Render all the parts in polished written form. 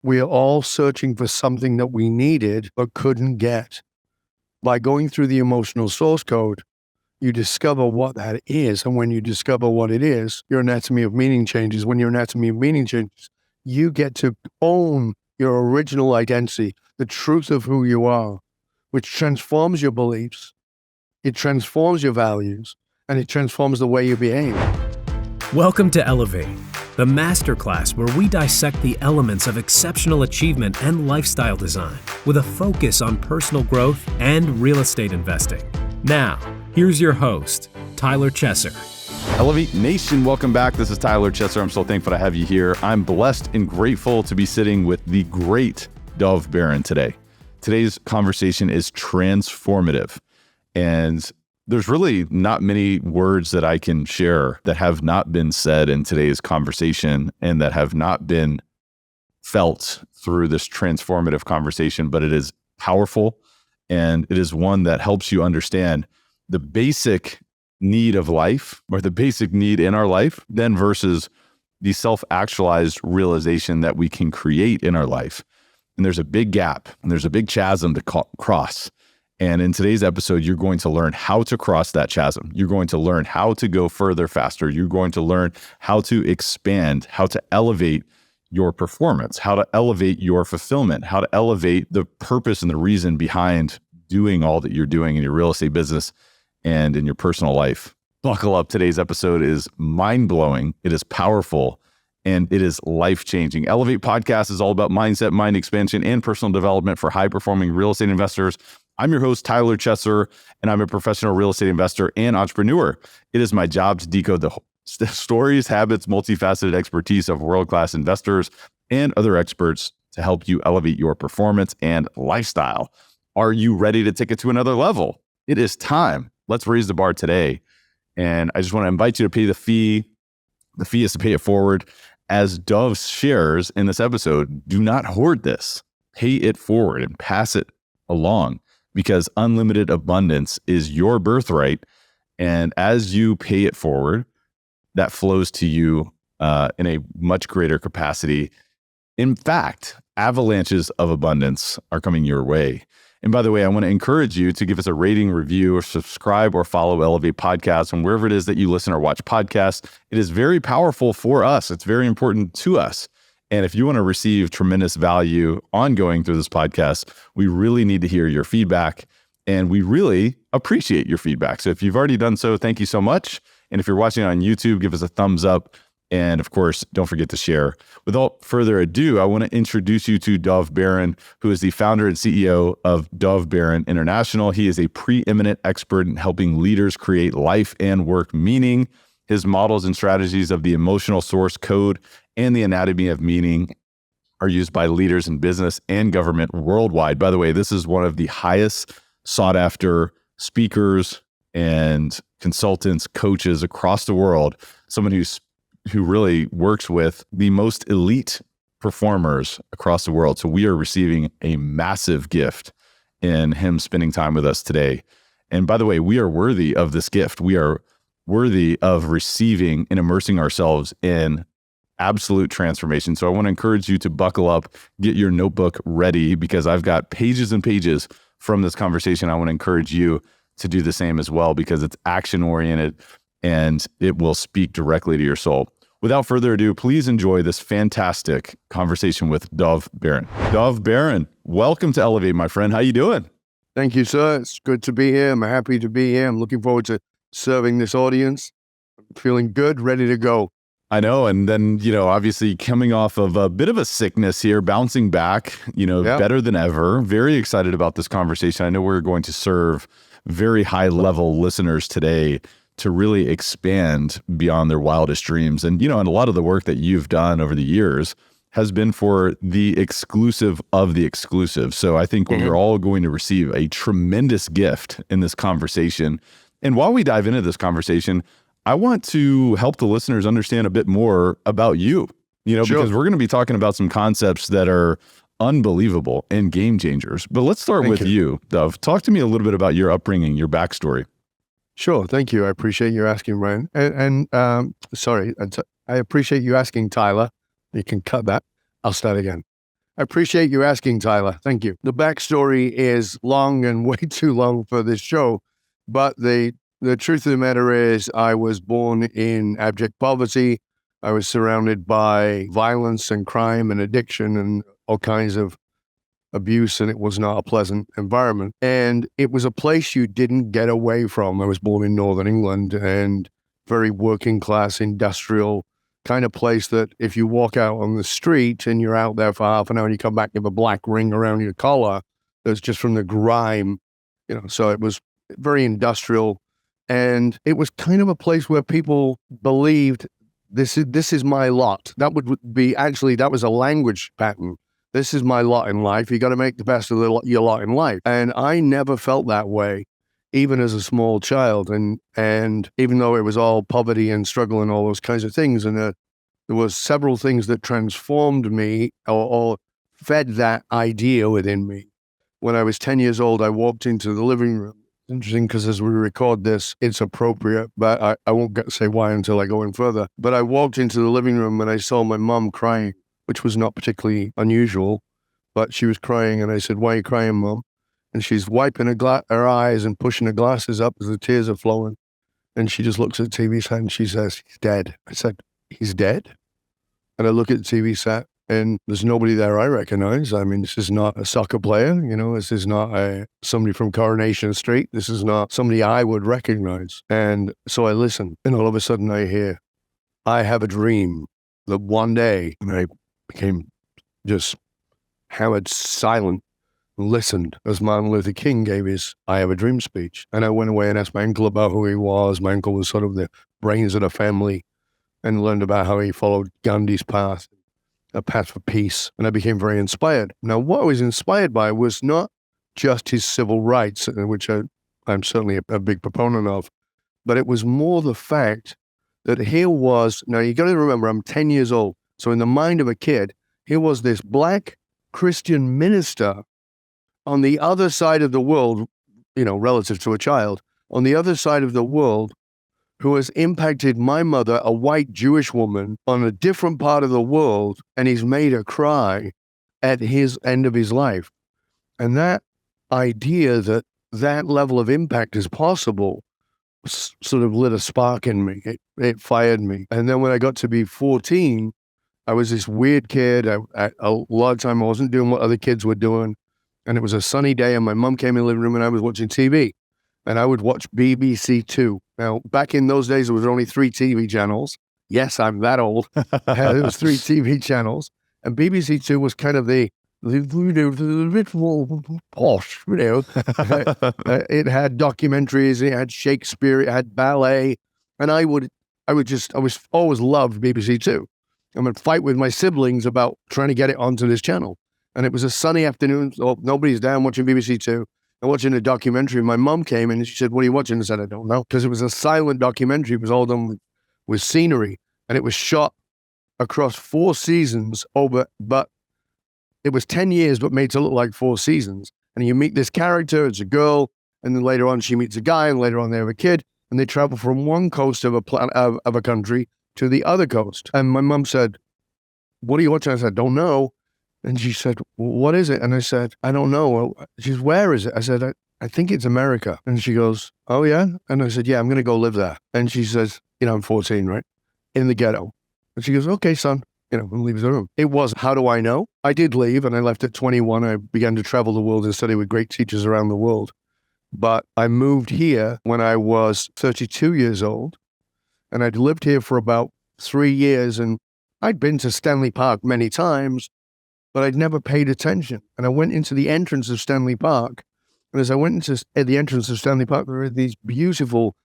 We are all searching for something that we needed but couldn't get. By going through the emotional source code, you discover what that is. And when you discover what it is, your anatomy of meaning changes. When your anatomy of meaning changes, you get to own your original identity, the truth of who you are, which transforms your beliefs, it transforms your values, and it transforms the way you behave. Welcome to Elevate, the masterclass where we dissect the elements of exceptional achievement and lifestyle design with a focus on personal growth and real estate investing. Now, here's your host, Tyler Chesser. Elevate Nation, welcome back. This is Tyler Chesser. I'm so thankful to have you here. I'm blessed and grateful to be sitting with the great Dov Baron today. Today's conversation is transformative, and there's really not many words that I can share that have not been said in today's conversation and that have not been felt through this transformative conversation, but it is powerful, and it is one that helps you understand the basic need of life, or the basic need in our life, then versus the self-actualized realization that we can create in our life. And there's a big gap, and there's a big chasm to cross. And in today's episode, you're going to learn how to cross that chasm. You're going to learn how to go further, faster. You're going to learn how to expand, how to elevate your performance, how to elevate your fulfillment, how to elevate the purpose and the reason behind doing all that you're doing in your real estate business and in your personal life. Buckle up. Today's episode is mind-blowing. It is powerful, and it is life-changing. Elevate Podcast is all about mindset, mind expansion, and personal development for high-performing real estate investors. I'm your host, Tyler Chesser, and I'm a professional real estate investor and entrepreneur. It is my job to decode the stories, habits, multifaceted expertise of world-class investors and other experts to help you elevate your performance and lifestyle. Are you ready to take it to another level? It is time. Let's raise the bar today. And I just want to invite you to pay the fee. The fee is to pay it forward. As Dov shares in this episode, do not hoard this. Pay it forward and pass it along, because unlimited abundance is your birthright. And as you pay it forward, that flows to you in a much greater capacity. In fact, avalanches of abundance are coming your way. And by the way, I want to encourage you to give us a rating, review, or subscribe or follow Elevate Podcasts and wherever it is that you listen or watch podcasts. It is very powerful for us. It's very important to us. And if you want to receive tremendous value ongoing through this podcast, we really need to hear your feedback, and we really appreciate your feedback. So if you've already done so, thank you so much. And if you're watching on YouTube, give us a thumbs up. And of course, don't forget to share. Without further ado, I want to introduce you to Dov Baron, who is the founder and CEO of Dov Baron International. He is a preeminent expert in helping leaders create life and work meaning. His models and strategies of the emotional source code and the anatomy of meaning are used by leaders in business and government worldwide. By the way, this is one of the highest sought after speakers and consultants, coaches across the world, someone who really works with the most elite performers across the world. So we are receiving a massive gift in him spending time with us today. And by the way, we are worthy of this gift. We are worthy of receiving and immersing ourselves in absolute transformation. So I want to encourage you to buckle up, get your notebook ready, because I've got pages and pages from this conversation. I want to encourage you to do the same as well, because it's action-oriented and it will speak directly to your soul. Without further ado, please enjoy this fantastic conversation with Dov Baron. Dov Baron, welcome to Elevate, my friend. How you doing? Thank you, sir. It's good to be here. I'm happy to be here. I'm looking forward to serving this audience. I'm feeling good, ready to go. I know. And then, obviously coming off of a bit of a sickness here, bouncing back, better than ever. Very excited about this conversation. I know we're going to serve very high level listeners today to really expand beyond their wildest dreams. And, and a lot of the work that you've done over the years has been for the exclusive of the exclusive. So I think we're all going to receive a tremendous gift in this conversation. And while we dive into this conversation, I want to help the listeners understand a bit more about you, because we're going to be talking about some concepts that are unbelievable and game changers. But let's start with you, Dov. Talk to me a little bit about your upbringing, your backstory. Sure. Thank you. I appreciate you asking, Ryan. I appreciate you asking, Tyler. You can cut that. I'll start again. I appreciate you asking, Tyler. Thank you. The backstory is long and way too long for this show, but the truth of the matter is I was born in abject poverty. I was surrounded by violence and crime and addiction and all kinds of abuse, and it was not a pleasant environment. And it was a place you didn't get away from. I was born in Northern England, and very working class, industrial kind of place that if you walk out on the street and you're out there for half an hour and you come back with a black ring around your collar, that's just from the grime, so it was very industrial. And it was kind of a place where people believed this is my lot. That was a language pattern. This is my lot in life. You got to make the best of your lot in life. And I never felt that way, even as a small child. And even though it was all poverty and struggle and all those kinds of things, and there was several things that transformed me or fed that idea within me. When I was 10 years old, I walked into the living room. Interesting, because as we record this, it's appropriate, but I won't say why until I go in further. But I walked into the living room and I saw my mom crying, which was not particularly unusual, but she was crying. And I said, "Why are you crying, Mom?" And she's wiping her eyes and pushing her glasses up as the tears are flowing. And she just looks at the TV set and she says, "He's dead." I said, "He's dead?" And I look at the TV set and there's nobody there I recognize. I mean, this is not a soccer player, this is not somebody from Coronation Street. This is not somebody I would recognize. And so I listen, and all of a sudden I hear, "I have a dream that one day," and I became just hammered silent and listened as Martin Luther King gave his "I have a dream" speech. And I went away and asked my uncle about who he was. My uncle was sort of the brains of the family, and learned about how he followed Gandhi's path, a path for peace. And I became very inspired. Now, what I was inspired by was not just his civil rights, which I'm certainly a big proponent of, but it was more the fact that here was, now you got to remember, I'm 10 years old. So in the mind of a kid, here was this black Christian minister on the other side of the world, relative to a child, on the other side of the world, who has impacted my mother, a white Jewish woman, on a different part of the world, and he's made her cry at his end of his life. And that idea that that level of impact is possible sort of lit a spark in me. It fired me. And then when I got to be 14, I was this weird kid. A lot of time I wasn't doing what other kids were doing. And it was a sunny day, and my mom came in the living room, and I was watching TV. And I would watch BBC Two. Now, back in those days, there was only 3 TV channels. Yes, I'm that old. There was 3 TV channels. And BBC Two was kind of the bit more posh, It had documentaries, it had Shakespeare, it had ballet. And I always loved BBC Two. I would fight with my siblings about trying to get it onto this channel. And it was a sunny afternoon. So nobody's down watching BBC Two. I'm watching a documentary. My mom came in and she said, "What are you watching?" I said, "I don't know." Because it was a silent documentary. It was all done with scenery. And it was shot across 4 seasons but it was 10 years, but made to look like 4 seasons. And you meet this character, it's a girl, and then later on she meets a guy, and later on they have a kid, and they travel from one coast of a country to the other coast. And my mom said, "What are you watching?" I said, "Don't know." And she said, "Well, what is it?" And I said, "I don't know." Well, she said, "Where is it?" I said, I think it's America. And she goes, "Oh, yeah?" And I said, "Yeah, I'm going to go live there." And she says, I'm 14, right? In the ghetto. And she goes, "Okay, son," and leaves the room. It was, how do I know? I did leave, and I left at 21. I began to travel the world and study with great teachers around the world. But I moved here when I was 32 years old, and I'd lived here for about 3 years, and I'd been to Stanley Park many times, but I'd never paid attention. And I went into the entrance of Stanley Park. And as I went into the entrance of Stanley Park, there were these beautiful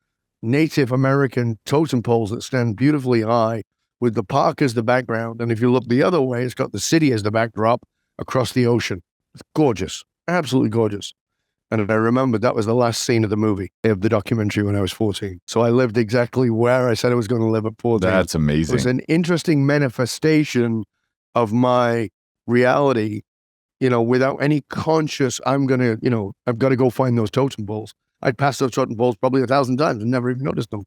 Native American totem poles that stand beautifully high with the park as the background. And if you look the other way, it's got the city as the backdrop across the ocean. It's gorgeous, absolutely gorgeous. And I remembered that was the last scene of the documentary when I was 14. So I lived exactly where I said I was going to live at 14. That's amazing. It was an interesting manifestation of my reality, without any conscious, I've got to go find those totem poles. I'd passed those totem poles probably 1,000 times and never even noticed them.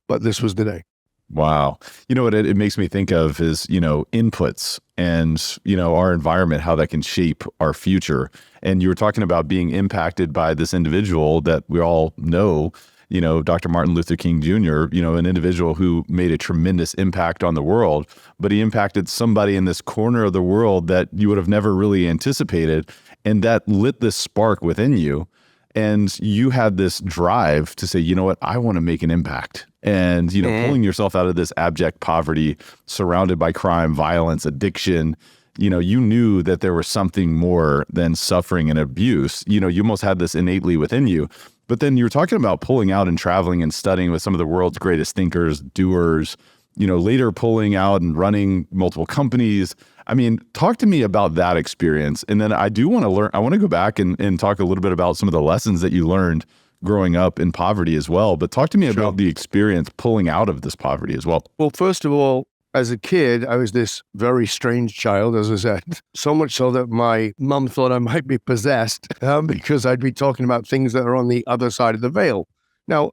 But this was the day. Wow. You know what it makes me think of is, inputs and, our environment, how that can shape our future. And you were talking about being impacted by this individual that we all know, Dr. Martin Luther King Jr., an individual who made a tremendous impact on the world, but he impacted somebody in this corner of the world that you would have never really anticipated. And that lit this spark within you. And you had this drive to say, you know what, I want to make an impact. And, pulling yourself out of this abject poverty, surrounded by crime, violence, addiction, you knew that there was something more than suffering and abuse. You almost had this innately within you. But then you were talking about pulling out and traveling and studying with some of the world's greatest thinkers, doers, later pulling out and running multiple companies. I mean, talk to me about that experience. And then I do want to I want to go back and talk a little bit about some of the lessons that you learned growing up in poverty as well. But talk to me about the experience pulling out of this poverty as well. Well, first of all, as a kid, I was this very strange child, as I said, so much so that my mum thought I might be possessed because I'd be talking about things that are on the other side of the veil. Now,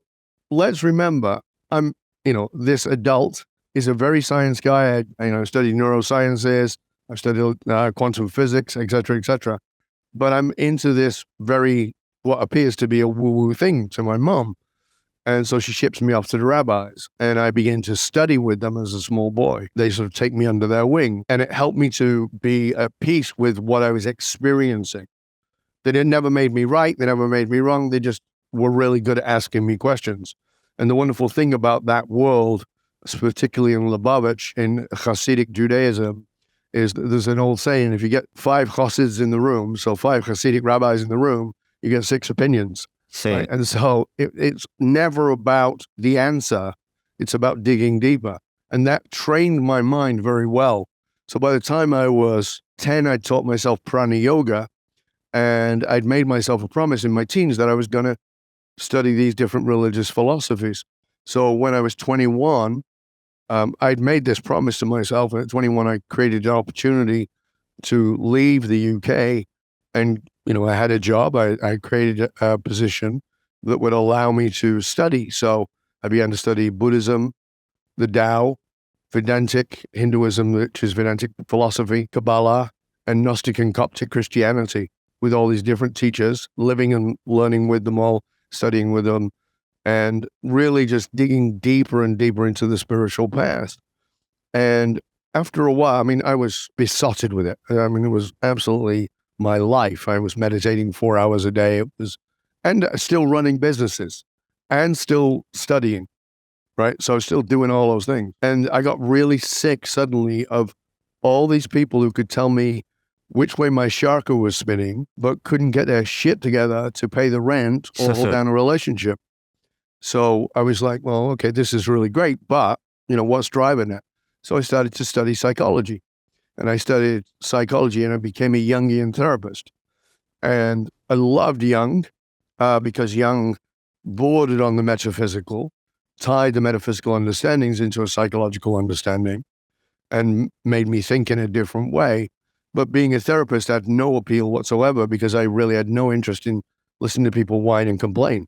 let's remember, this adult is a very science guy. I studied neurosciences, I studied quantum physics, et cetera, but I'm into this what appears to be a woo-woo thing to my mom. And so she ships me off to the rabbis, and I begin to study with them as a small boy. They sort of take me under their wing, and it helped me to be at peace with what I was experiencing. They never made me right. They never made me wrong. They just were really good at asking me questions. And the wonderful thing about that world, particularly in Lubavitch, in Hasidic Judaism, is that there's an old saying, if you get 5 chassids in the room, so 5 Hasidic rabbis in the room, you get 6 opinions. Right? And so it's never about the answer. It's about digging deeper. And that trained my mind very well. So by the time I was 10, I taught myself prana yoga, and I'd made myself a promise in my teens that I was going to study these different religious philosophies. So when I was 21, I'd made this promise to myself. And at 21, I created an opportunity to leave the UK. And, I had a job. I created a position that would allow me to study. So I began to study Buddhism, the Tao, Vedantic Hinduism, which is Vedantic philosophy, Kabbalah, and Gnostic and Coptic Christianity, with all these different teachers, living and learning with them all, studying with them, and really just digging deeper and deeper into the spiritual path. And after a while, I was besotted with it. It was absolutely my life. I was meditating 4 hours a day. And still running businesses and still studying, right? So I was still doing all those things. And I got really sick suddenly of all these people who could tell me which way my sharka was spinning, but couldn't get their shit together to pay the rent or hold down a relationship. So I was like, well, okay, this is really great, but what's driving it? So I started to study psychology, and I studied psychology, and I became a Jungian therapist. And I loved Jung because Jung bordered on the metaphysical, tied the metaphysical understandings into a psychological understanding, and made me think in a different way. But being a therapist had no appeal whatsoever because I really had no interest in listening to people whine and complain.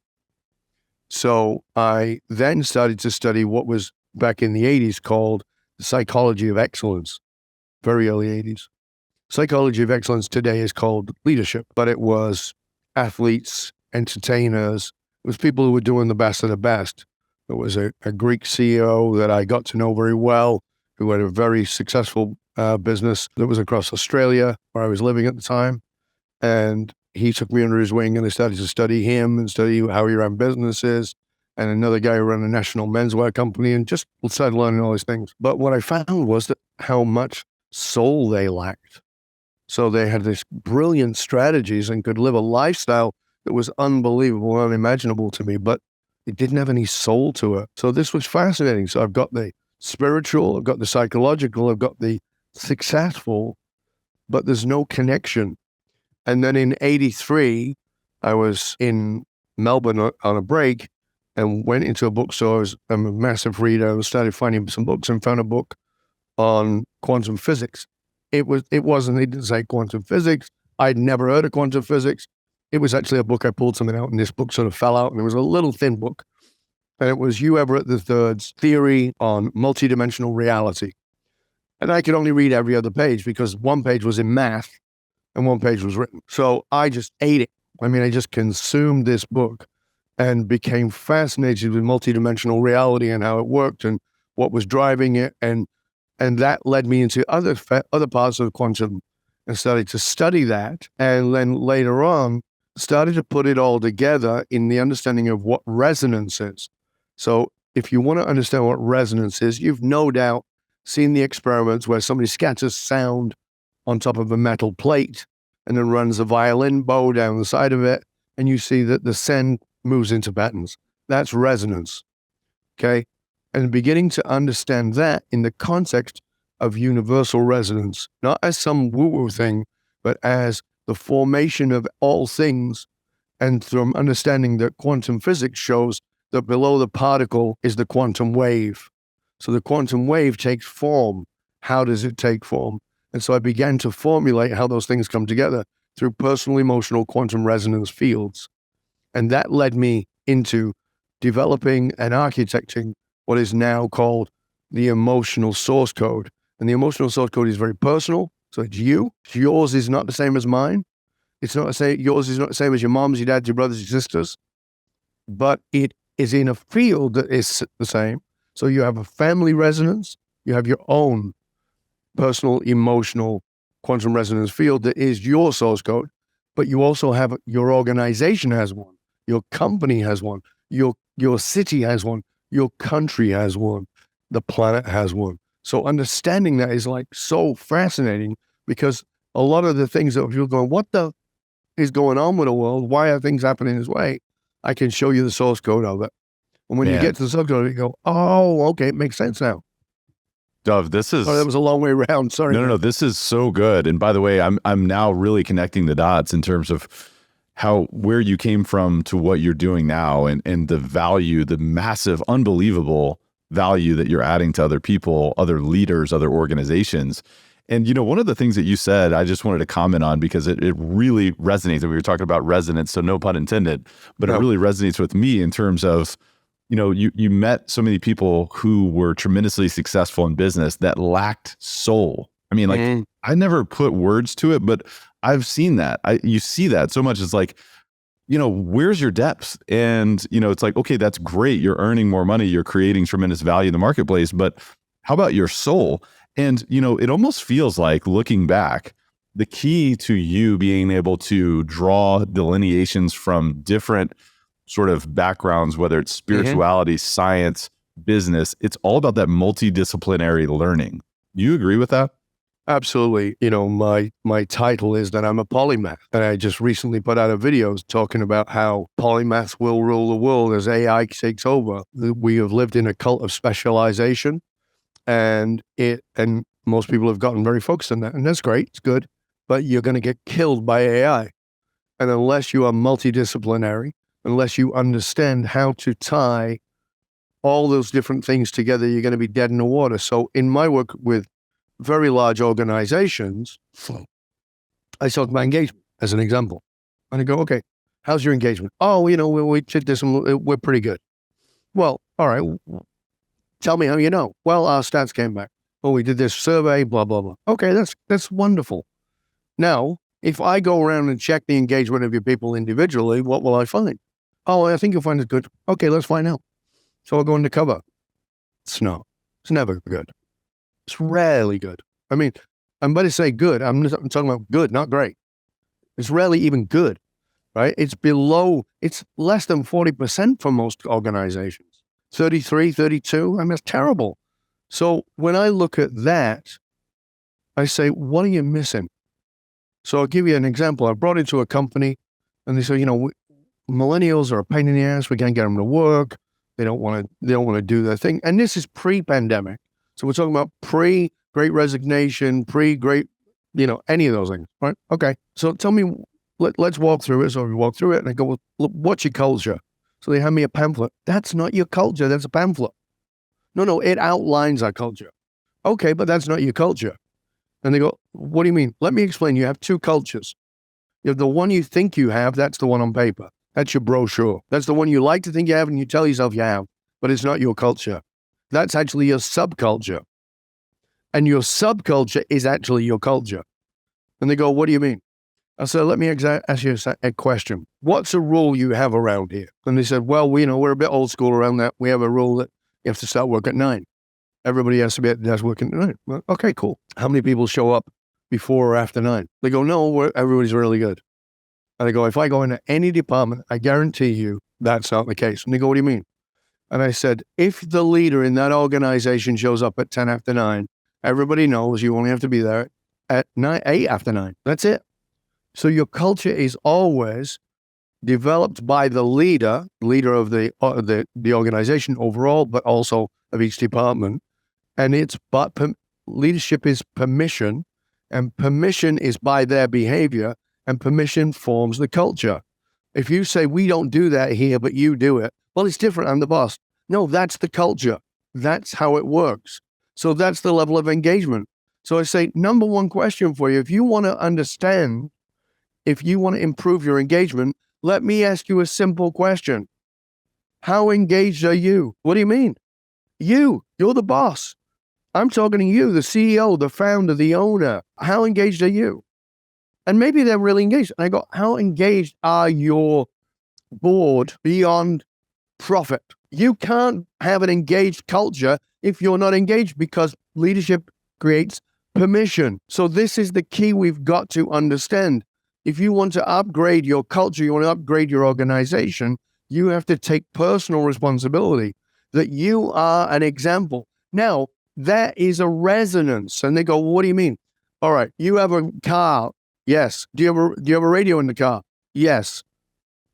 So I then started to study what was back in the 80s called the psychology of excellence, very early 80s. Psychology of excellence today is called leadership, but it was athletes, entertainers. It was people who were doing the best of the best. There was a Greek CEO that I got to know very well, who had a very successful business that was across Australia, where I was living at the time. And he took me under his wing, and I started to study him and study how he ran businesses. And another guy who ran a national menswear company, and just started learning all these things. But what I found was that how much soul they lacked. So they had these brilliant strategies and could live a lifestyle that was unbelievable, unimaginable to me, but it didn't have any soul to it. So this was fascinating. So I've got the spiritual, I've got the psychological, I've got the successful, but there's no connection. And then in 83, I was in Melbourne on a break and went into a bookstore. I'm a massive reader. I started finding some books and found a book on quantum physics. It didn't say quantum physics. I'd never heard of quantum physics. It was actually a book. I pulled something out, and this book sort of fell out, and it was a little thin book. And it was Hugh Everett III's theory on multidimensional reality. And I could only read every other page because one page was in math and one page was written. So I just ate it. I mean, I just consumed this book and became fascinated with multidimensional reality and how it worked and what was driving it. And that led me into other parts of quantum and started to study that. And then later on, started to put it all together in the understanding of what resonance is. So if you want to understand what resonance is, you've no doubt seen the experiments where somebody scatters sound on top of a metal plate and then runs a violin bow down the side of it, and you see that the sound moves into patterns. That's resonance, okay? And beginning to understand that in the context of universal resonance, not as some woo-woo thing, but as the formation of all things, and from understanding that quantum physics shows that below the particle is the quantum wave. So the quantum wave takes form. How does it take form? And so I began to formulate how those things come together through personal emotional quantum resonance fields. And that led me into developing and architecting what is now called the emotional source code. And the emotional source code is very personal. So it's you. Yours is not the same as mine. It's not the same. Yours is not the same as your mom's, your dad's, your brothers, your sisters. But it is in a field that is the same. So you have a family resonance, you have your own personal, emotional quantum resonance field that is your source code, but you also have, your organization has one, your company has one, your city has one, your country has one, the planet has one. So understanding that is like so fascinating, because a lot of the things that people going, what the is going on with the world? Why are things happening this way? I can show you the source code of it. And when you get to the source code, you go, oh, okay, it makes sense now. Dov, this is... Oh, that was a long way around. Sorry. No. This is so good. And by the way, I'm now really connecting the dots in terms of where you came from to what you're doing now, and the value, the massive, unbelievable value that you're adding to other people, other leaders, other organizations. And, one of the things that you said, I just wanted to comment on because it really resonates. And we were talking about resonance, so no pun intended, but it really resonates with me in terms of, you met so many people who were tremendously successful in business that lacked soul. I mean, I never put words to it, but I've seen that. You see that so much. It's like, where's your depth? And, it's like, okay, that's great. You're earning more money. You're creating tremendous value in the marketplace, but how about your soul? And, it almost feels like, looking back, the key to you being able to draw delineations from different sort of backgrounds, whether it's spirituality, science, business, it's all about that multidisciplinary learning. Do you agree with that? Absolutely. My title is that I'm a polymath. And I just recently put out a video talking about how polymaths will rule the world as AI takes over. We have lived in a cult of specialization, and most people have gotten very focused on that. And that's great. It's good. But you're going to get killed by AI. And unless you are multidisciplinary, unless you understand how to tie all those different things together, you're going to be dead in the water. So in my work with very large organizations, I talk about engagement as an example. And I go, okay, how's your engagement? Oh, we did this and we're pretty good. Well, all right. Tell me how you know. Well, our stats came back. Oh, we did this survey, blah, blah, blah. Okay, that's wonderful. Now, if I go around and check the engagement of your people individually, what will I find? Oh, I think you'll find it good. Okay, let's find out. So I'll go undercover. It's never good. It's rarely good. I mean, I'm about to say good. I'm talking about good, not great. It's rarely even good, right? It's less than 40% for most organizations. 33, 32, I mean, that's terrible. So when I look at that, I say, what are you missing? So I'll give you an example. I brought into a company and they say, millennials are a pain in the ass. We can't get them to work. They don't want to do their thing. And this is pre-pandemic. So we're talking about pre-Great Resignation, pre-Great, any of those things, right? Okay. So tell me, let's walk through it. So we walk through it and I go, well, look, what's your culture? So they hand me a pamphlet. That's not your culture. That's a pamphlet. No, it outlines our culture. Okay, but that's not your culture. And they go, what do you mean? Let me explain. You have two cultures. You have the one you think you have. That's the one on paper. That's your brochure. That's the one you like to think you have and you tell yourself you have. but it's not your culture. That's actually your subculture. And your subculture is actually your culture. And they go, what do you mean? I said, let me ask you a question. What's a rule you have around here? And they said, well, we're a bit old school around that. We have a rule that you have to start work at 9. Everybody has to be at the desk working at 9. Well, okay, cool. How many people show up before or after 9? They go, no, everybody's really good. And I go, if I go into any department, I guarantee you that's not the case. And they go, what do you mean? And I said, if the leader in that organization shows up at 10 after 9, everybody knows you only have to be there at 8 after 9. That's it. So your culture is always developed by the leader of the organization overall, but also of each department. And leadership is permission, and permission is by their behavior, and permission forms the culture. If you say, we don't do that here, but you do it, well, it's different. I'm the boss. No, that's the culture. That's how it works. So that's the level of engagement. So I say, number one question for you, if you want to understand, if you want to improve your engagement, let me ask you a simple question. How engaged are you? What do you mean? You're the boss. I'm talking to you, the CEO, the founder, the owner. How engaged are you? And maybe they're really engaged. And I go, how engaged are your board beyond profit? You can't have an engaged culture if you're not engaged, because leadership creates permission. So this is the key we've got to understand. If you want to upgrade your culture, you want to upgrade your organization, you have to take personal responsibility that you are an example. Now, that is a resonance. And they go, well, what do you mean? All right, you have a car. Yes. Do you have a radio in the car? Yes.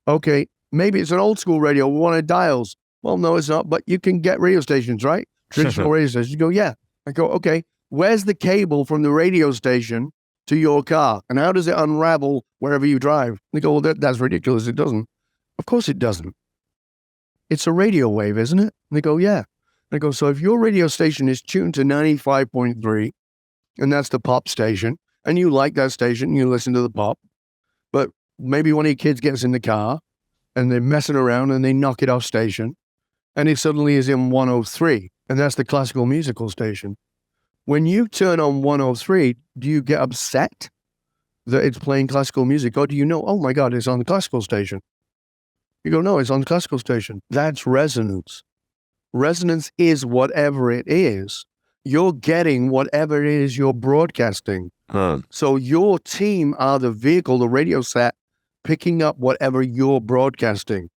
Okay. Maybe it's an old school radio, one of dials. Well, no, it's not, but you can get radio stations, right? Traditional radio stations. You go, yeah. I go, okay, where's the cable from the radio station to your car? And how does it unravel wherever you drive? They go, well, that's ridiculous. It doesn't. Of course it doesn't. It's a radio wave, isn't it? And they go, yeah. I go, so if your radio station is tuned to 95.3, and that's the pop station, and you like that station, you listen to the pop, but maybe one of your kids gets in the car, and they're messing around, and they knock it off station, and it suddenly is in 103, and that's the classical musical station. When you turn on 103, do you get upset that it's playing classical music, or do you know, oh my God, it's on the classical station? You go, no, it's on the classical station. That's resonance. Resonance is whatever it is. You're getting whatever it is you're broadcasting. So your team are the vehicle, the radio set, picking up whatever you're broadcasting.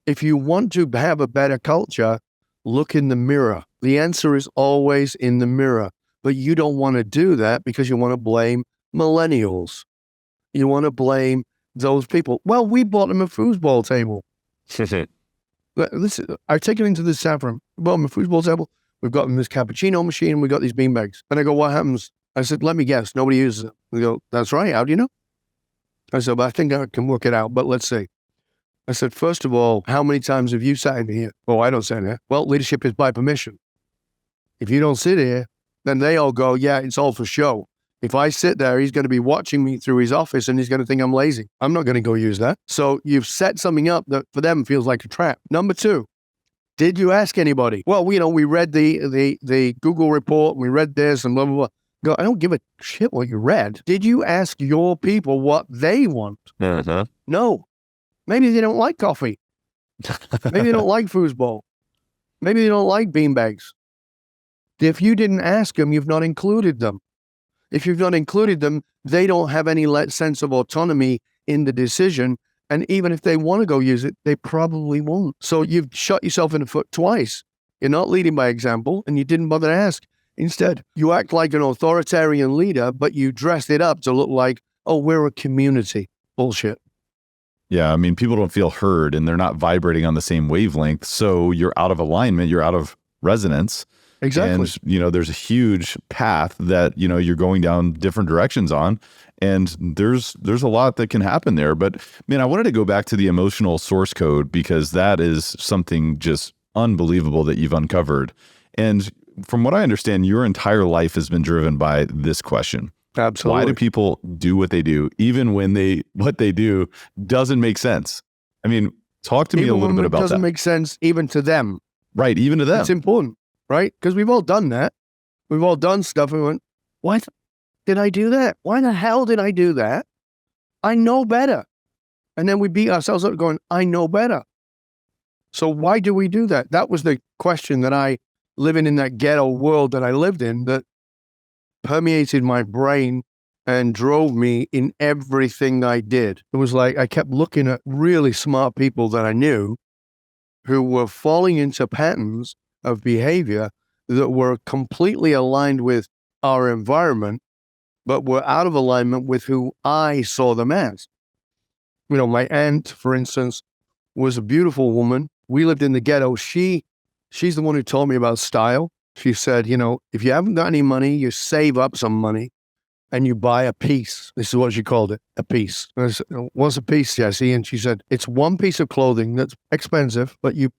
If you want to have a better culture, look in the mirror. The answer is always in the mirror. But you don't want to do that because you want to blame millennials. You want to blame those people. Well, we bought them a foosball table. Listen, I take it into the saffron. We bought them a foosball table. We've got them this cappuccino machine. We got these beanbags. And I go, what happens? I said, let me guess. Nobody uses it. They go, that's right. How do you know? I said, well, I think I can work it out, but let's see. I said, first of all, how many times have you sat in here? Oh, I don't sit in here. Well, leadership is by permission. If you don't sit here, then they all go, yeah, it's all for show. If I sit there, he's going to be watching me through his office and he's going to think I'm lazy. I'm not going to go use that. So you've set something up that for them feels like a trap. Number two, did you ask anybody? Well, we read the Google report and we read this and blah, blah, blah. Go, I don't give a shit what you read. Did you ask your people what they want? Uh-huh. No. Maybe they don't like coffee. Maybe they don't like foosball. Maybe they don't like beanbags. If you didn't ask them, you've not included them. If you've not included them, they don't have any sense of autonomy in the decision. And even if they want to go use it, they probably won't. So you've shot yourself in the foot twice. You're not leading by example, and you didn't bother to ask. Instead, you act like an authoritarian leader, but you dressed it up to look like, oh, we're a community. Bullshit. Yeah, I mean, people don't feel heard and they're not vibrating on the same wavelength. So you're out of alignment, you're out of resonance. Exactly. And, there's a huge path that, you're going down different directions on. And there's a lot that can happen there. But man, I wanted to go back to the emotional source code because that is something just unbelievable that you've uncovered. And from what I understand, your entire life has been driven by this question. Absolutely. Why do people do what they do, even when what they do doesn't make sense? I mean, talk to me a little bit about that. It doesn't make sense even to them. Right. Even to them. It's important, right? Because we've all done that. We've all done stuff and went, why did I do that? Why the hell did I do that? I know better. And then we beat ourselves up going, I know better. So why do we do that? That was the question that I, living in that ghetto world that I lived in, that permeated my brain and drove me in everything I did. It was like I kept looking at really smart people that I knew who were falling into patterns of behavior that were completely aligned with our environment, but were out of alignment with who I saw them as. You know, my aunt, for instance, was a beautiful woman. We lived in the ghetto. She's the one who told me about style. She said, you know, if you haven't got any money, you save up some money and you buy a piece. This is what she called it, a piece. And I said, what's a piece, Jesse? And she said, it's one piece of clothing that's expensive, but you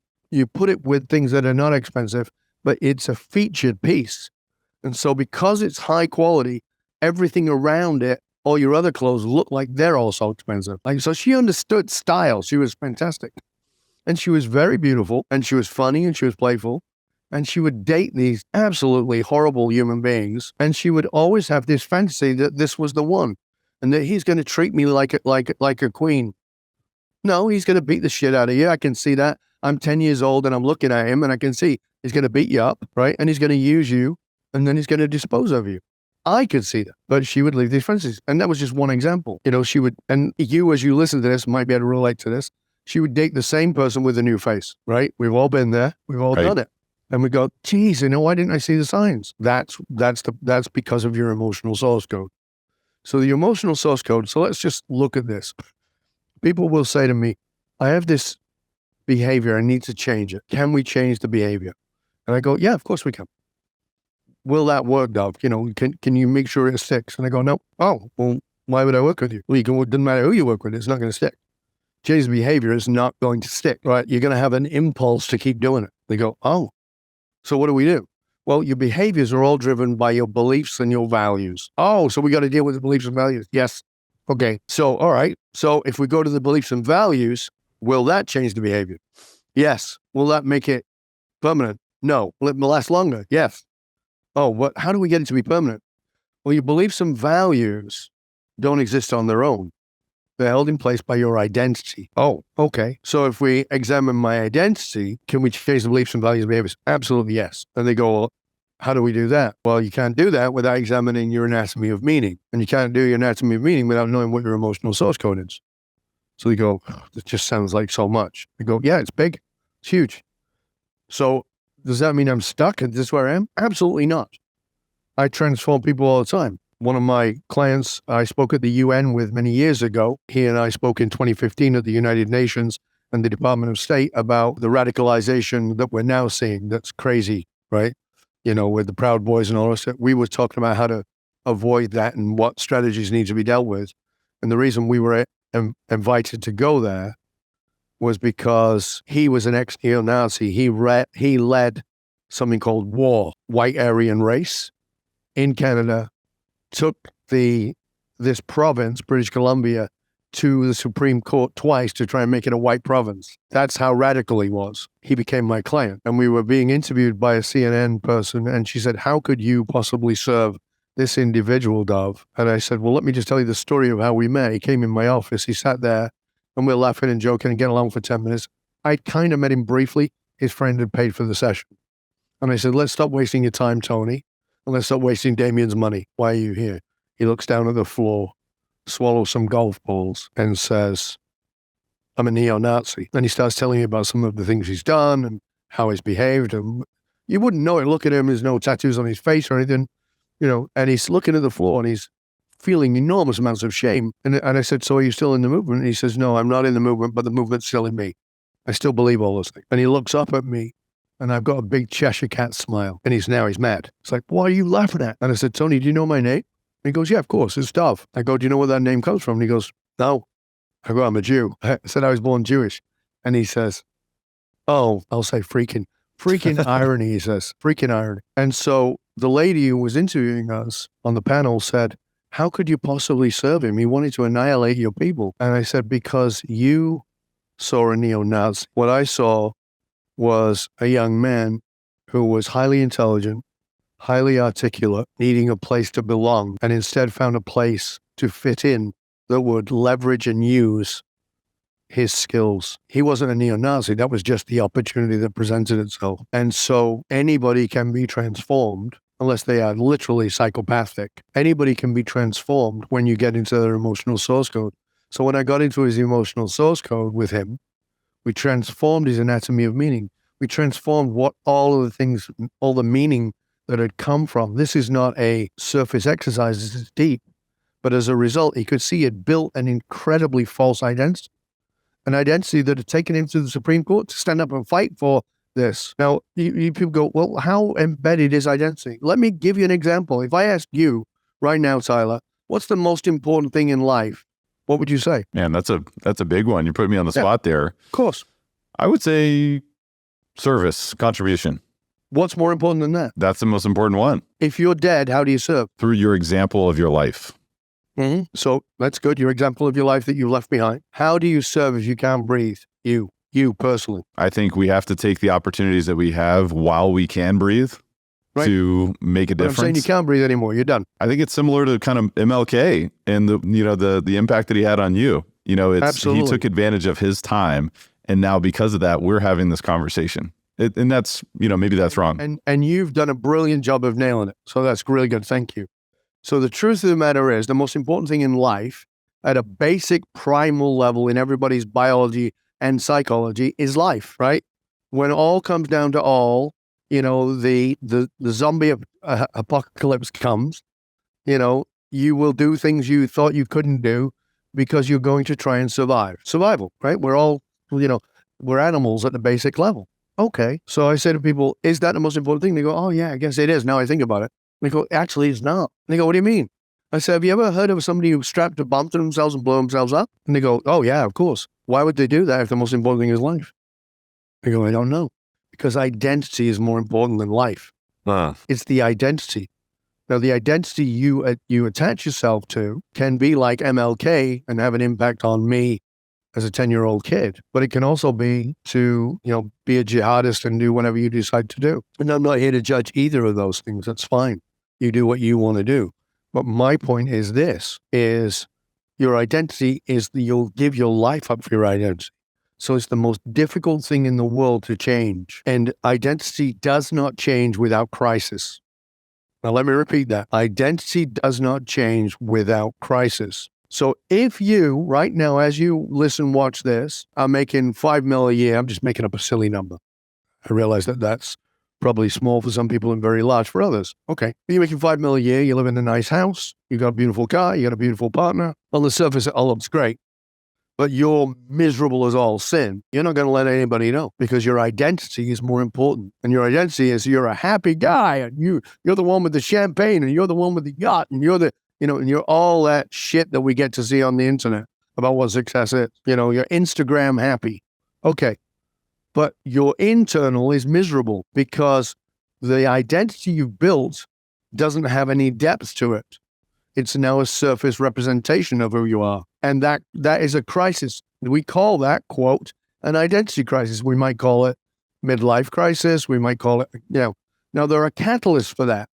put it with things that are not expensive, but it's a featured piece. And so because it's high quality, everything around it, all your other clothes look like they're also expensive. Like, so she understood style. She was fantastic. And she was very beautiful, and she was funny, and she was playful. And she would date these absolutely horrible human beings. And she would always have this fantasy that this was the one and that he's going to treat me like a queen. No, he's going to beat the shit out of you. I can see that. I'm 10 years old and I'm looking at him and I can see he's going to beat you up, right? And he's going to use you and then he's going to dispose of you. I could see that, but she would leave these fantasies. And that was just one example. You know, she would, and you, as you listen to this, might be able to relate to this. She would date the same person with a new face, right? We've all been there. We've all done it. And we go, geez, you know, why didn't I see the signs? That's because of your emotional source code. So the emotional source code, so let's just look at this. People will say to me, I have this behavior, I need to change it. Can we change the behavior? And I go, yeah, of course we can. Will that work, Dov? You know, can you make sure it sticks? And I go, no. Oh, well, why would I work with you? Well, it doesn't matter who you work with, it's not going to stick. Change behavior is not going to stick, right? You're going to have an impulse to keep doing it. They go, oh, so what do we do? Well, your behaviors are all driven by your beliefs and your values. Oh, so we got to deal with the beliefs and values. Yes. Okay. So, all right. So if we go to the beliefs and values, will that change the behavior? Yes. Will that make it permanent? No. Will it last longer? Yes. Oh, how do we get it to be permanent? Well, your beliefs and values don't exist on their own. They're held in place by your identity. Oh, okay. So if we examine my identity, can we change the beliefs and values and behaviors? Absolutely, yes. And they go, well, how do we do that? Well, you can't do that without examining your anatomy of meaning. And you can't do your anatomy of meaning without knowing what your emotional source code is. So they go, oh, that just sounds like so much. I go, yeah, it's big. It's huge. So does that mean I'm stuck and this is where I am? Absolutely not. I transform people all the time. One of my clients I spoke at the UN with many years ago. He and I spoke in 2015 at the United Nations and the Department of State about the radicalization that we're now seeing. That's crazy, right? You know, with the Proud Boys and all this. We were talking about how to avoid that and what strategies need to be dealt with. And the reason we were invited to go there was because he was an ex-neo-Nazi. He led something called WAR, White Aryan Race, in Canada, took this province, British Columbia, to the Supreme Court twice to try and make it a white province. That's how radical he was. He became my client. And we were being interviewed by a CNN person, and she said, how could you possibly serve this individual, Dov? And I said, well, let me just tell you the story of how we met. He came in my office, he sat there, and we were laughing and joking and getting along for 10 minutes. I kind of met him briefly. His friend had paid for the session. And I said, let's stop wasting your time, Tony. And let's stop wasting Damien's money. Why are you here? He looks down at the floor, swallows some golf balls, and says, I'm a neo-Nazi. Then he starts telling me about some of the things he's done and how he's behaved. And you wouldn't know it. Look at him. There's no tattoos on his face or anything, you know, and he's looking at the floor and he's feeling enormous amounts of shame. And I said, so are you still in the movement? And he says, no, I'm not in the movement, but the movement's still in me. I still believe all those things. And he looks up at me. And I've got a big Cheshire cat smile. And he's mad. It's like, what are you laughing at? And I said, Tony, do you know my name? And he goes, yeah, of course, it's Dov. I go, do you know where that name comes from? And he goes, no. I go, I'm a Jew. I said I was born Jewish. And he says, oh, I'll say freaking irony, he says, freaking irony. And so the lady who was interviewing us on the panel said, how could you possibly serve him? He wanted to annihilate your people. And I said, because you saw a neo-Nazi. What I saw was a young man who was highly intelligent, highly articulate, needing a place to belong, and instead found a place to fit in that would leverage and use his skills. He wasn't a neo-Nazi. That was just the opportunity that presented itself. And so anybody can be transformed unless they are literally psychopathic. Anybody can be transformed when you get into their emotional source code. So when I got into his emotional source code with him, we transformed his anatomy of meaning. We transformed what all of the things, all the meaning that had come from. This is not a surface exercise, this is deep. But as a result, he could see it built an incredibly false identity, an identity that had taken him to the Supreme Court to stand up and fight for this. Now, you people go, well, how embedded is identity? Let me give you an example. If I asked you right now, Tyler, what's the most important thing in life? What would you say? Man, that's a big one. You put me on the spot there. Of course. I would say service, contribution. What's more important than that? That's the most important one. If you're dead, how do you serve? Through your example of your life. Mm-hmm. So that's good. Your example of your life that you left behind. How do you serve if you can't breathe? You personally. I think we have to take the opportunities that we have while we can breathe to make a difference. I'm saying you can't breathe anymore. You're done. I think it's similar to kind of MLK and the impact that he had on you. Absolutely. He took advantage of his time, and now because of that, we're having this conversation. And that's, maybe that's wrong. And you've done a brilliant job of nailing it. So that's really good. Thank you. So the truth of the matter is, the most important thing in life at a basic primal level in everybody's biology and psychology is life, right? When all comes down to all, the zombie apocalypse comes, you will do things you thought you couldn't do because you're going to try and survive. Survival, right? We're all, we're animals at the basic level. Okay. So I say to people, is that the most important thing? They go, oh yeah, I guess it is. Now I think about it. They go, actually, it's not. They go, what do you mean? I said, have you ever heard of somebody who strapped a bomb to themselves and blew themselves up? And they go, oh yeah, of course. Why would they do that if the most important thing is life? I go, I don't know. Because identity is more important than life. It's the identity. Now, the identity you attach yourself to can be like MLK and have an impact on me as a 10-year-old kid, but it can also be to, be a jihadist and do whatever you decide to do. And I'm not here to judge either of those things. That's fine. You do what you want to do. But my point is this, is your identity is you'll give your life up for your identity. So it's the most difficult thing in the world to change. And identity does not change without crisis. Now, let me repeat that. Identity does not change without crisis. So if you, right now, as you listen, watch this, are making $5 million a year, I'm just making up a silly number. I realize that that's probably small for some people and very large for others. Okay. You're making $5 million a year, you live in a nice house, you got a beautiful car, you got a beautiful partner. On the surface, it all looks great. But you're miserable as all sin. You're not going to let anybody know because your identity is more important. And your identity is you're a happy guy and you're the one with the champagne and you're the one with the yacht and you're the, and you're all that shit that we get to see on the internet about what success is. You're Instagram happy. Okay. But your internal is miserable because the identity you've built doesn't have any depth to it. It's now a surface representation of who you are. And that is a crisis. We call that, quote, an identity crisis. We might call it midlife crisis. We might call it, Now, there are catalysts for that.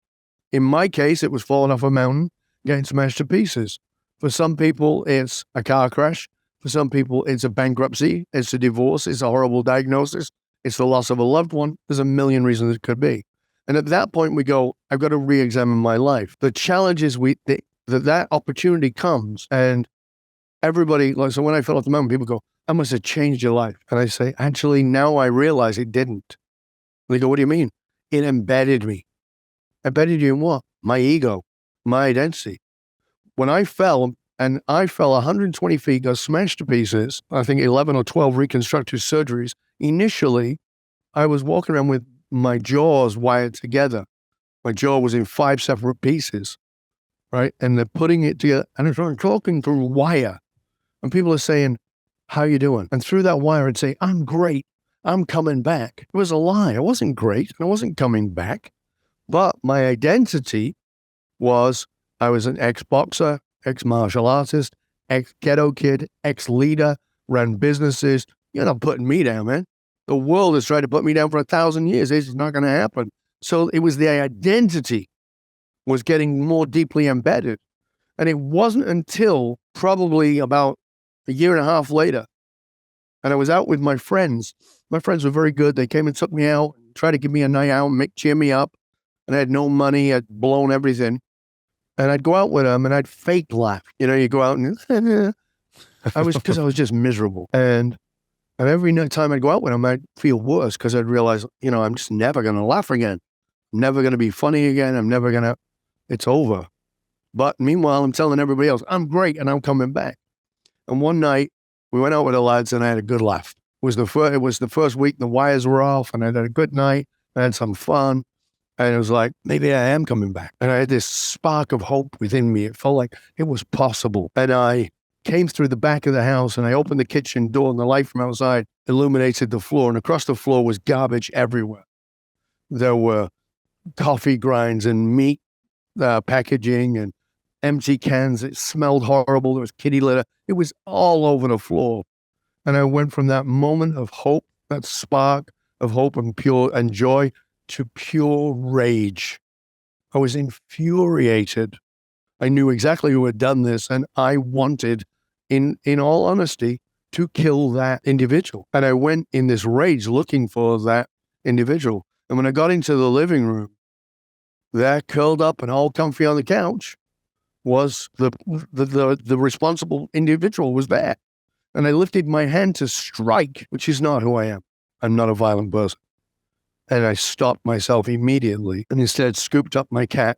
In my case, it was falling off a mountain, getting smashed to pieces. For some people, it's a car crash. For some people, it's a bankruptcy. It's a divorce. It's a horrible diagnosis. It's the loss of a loved one. There's a million reasons it could be. And at that point, we go, I've got to re-examine my life. The challenge is that opportunity comes and everybody, so when I fell off the mountain, people go, I must have changed your life. And I say, actually, now I realize it didn't. And they go, what do you mean? It embedded me. Embedded you in what? My ego, my identity. When I fell, and I fell 120 feet, got smashed to pieces, I think 11 or 12 reconstructive surgeries. Initially, I was walking around with my jaws wired together. My jaw was in 5 separate pieces, right? And they're putting it together, and I'm talking through wire. And people are saying, how you doing? And through that wire, I'd say, I'm great. I'm coming back. It was a lie. I wasn't great, and I wasn't coming back. But my identity was, I was an ex-boxer, ex-martial artist, ex-ghetto kid, ex-leader, ran businesses. You're not putting me down, man. The world has tried to put me down for 1,000 years. This is not going to happen. So it was the identity was getting more deeply embedded. And it wasn't until probably about a year and a half later, and I was out with my friends. My friends were very good. They came and took me out, tried to give me a night out, cheer me up. And I had no money. I'd blown everything. And I'd go out with them and I'd fake laugh. You go out and because I was just miserable. And every time I'd go out with them, I'd feel worse because I'd realize, I'm just never going to laugh again. I'm never going to be funny again. It's over. But meanwhile, I'm telling everybody else, I'm great and I'm coming back. And one night we went out with the lads and I had a good laugh. It was the first week the wires were off and I had a good night. I had some fun. And it was like, maybe I am coming back. And I had this spark of hope within me. It felt like it was possible. And I came through the back of the house and I opened the kitchen door and the light from outside illuminated the floor. And across the floor was garbage everywhere. There were coffee grinds and meat packaging and empty cans. It smelled horrible. There was kitty litter. It was all over the floor. And I went from that moment of hope, that spark of hope and joy, to pure rage. I was infuriated. I knew exactly who had done this, and I wanted, in all honesty, to kill that individual. And I went in this rage looking for that individual. And when I got into the living room, there, curled up and all comfy on the couch, was the responsible individual was there. And I lifted my hand to strike, which is not who I am. I'm not a violent person. And I stopped myself immediately and instead scooped up my cat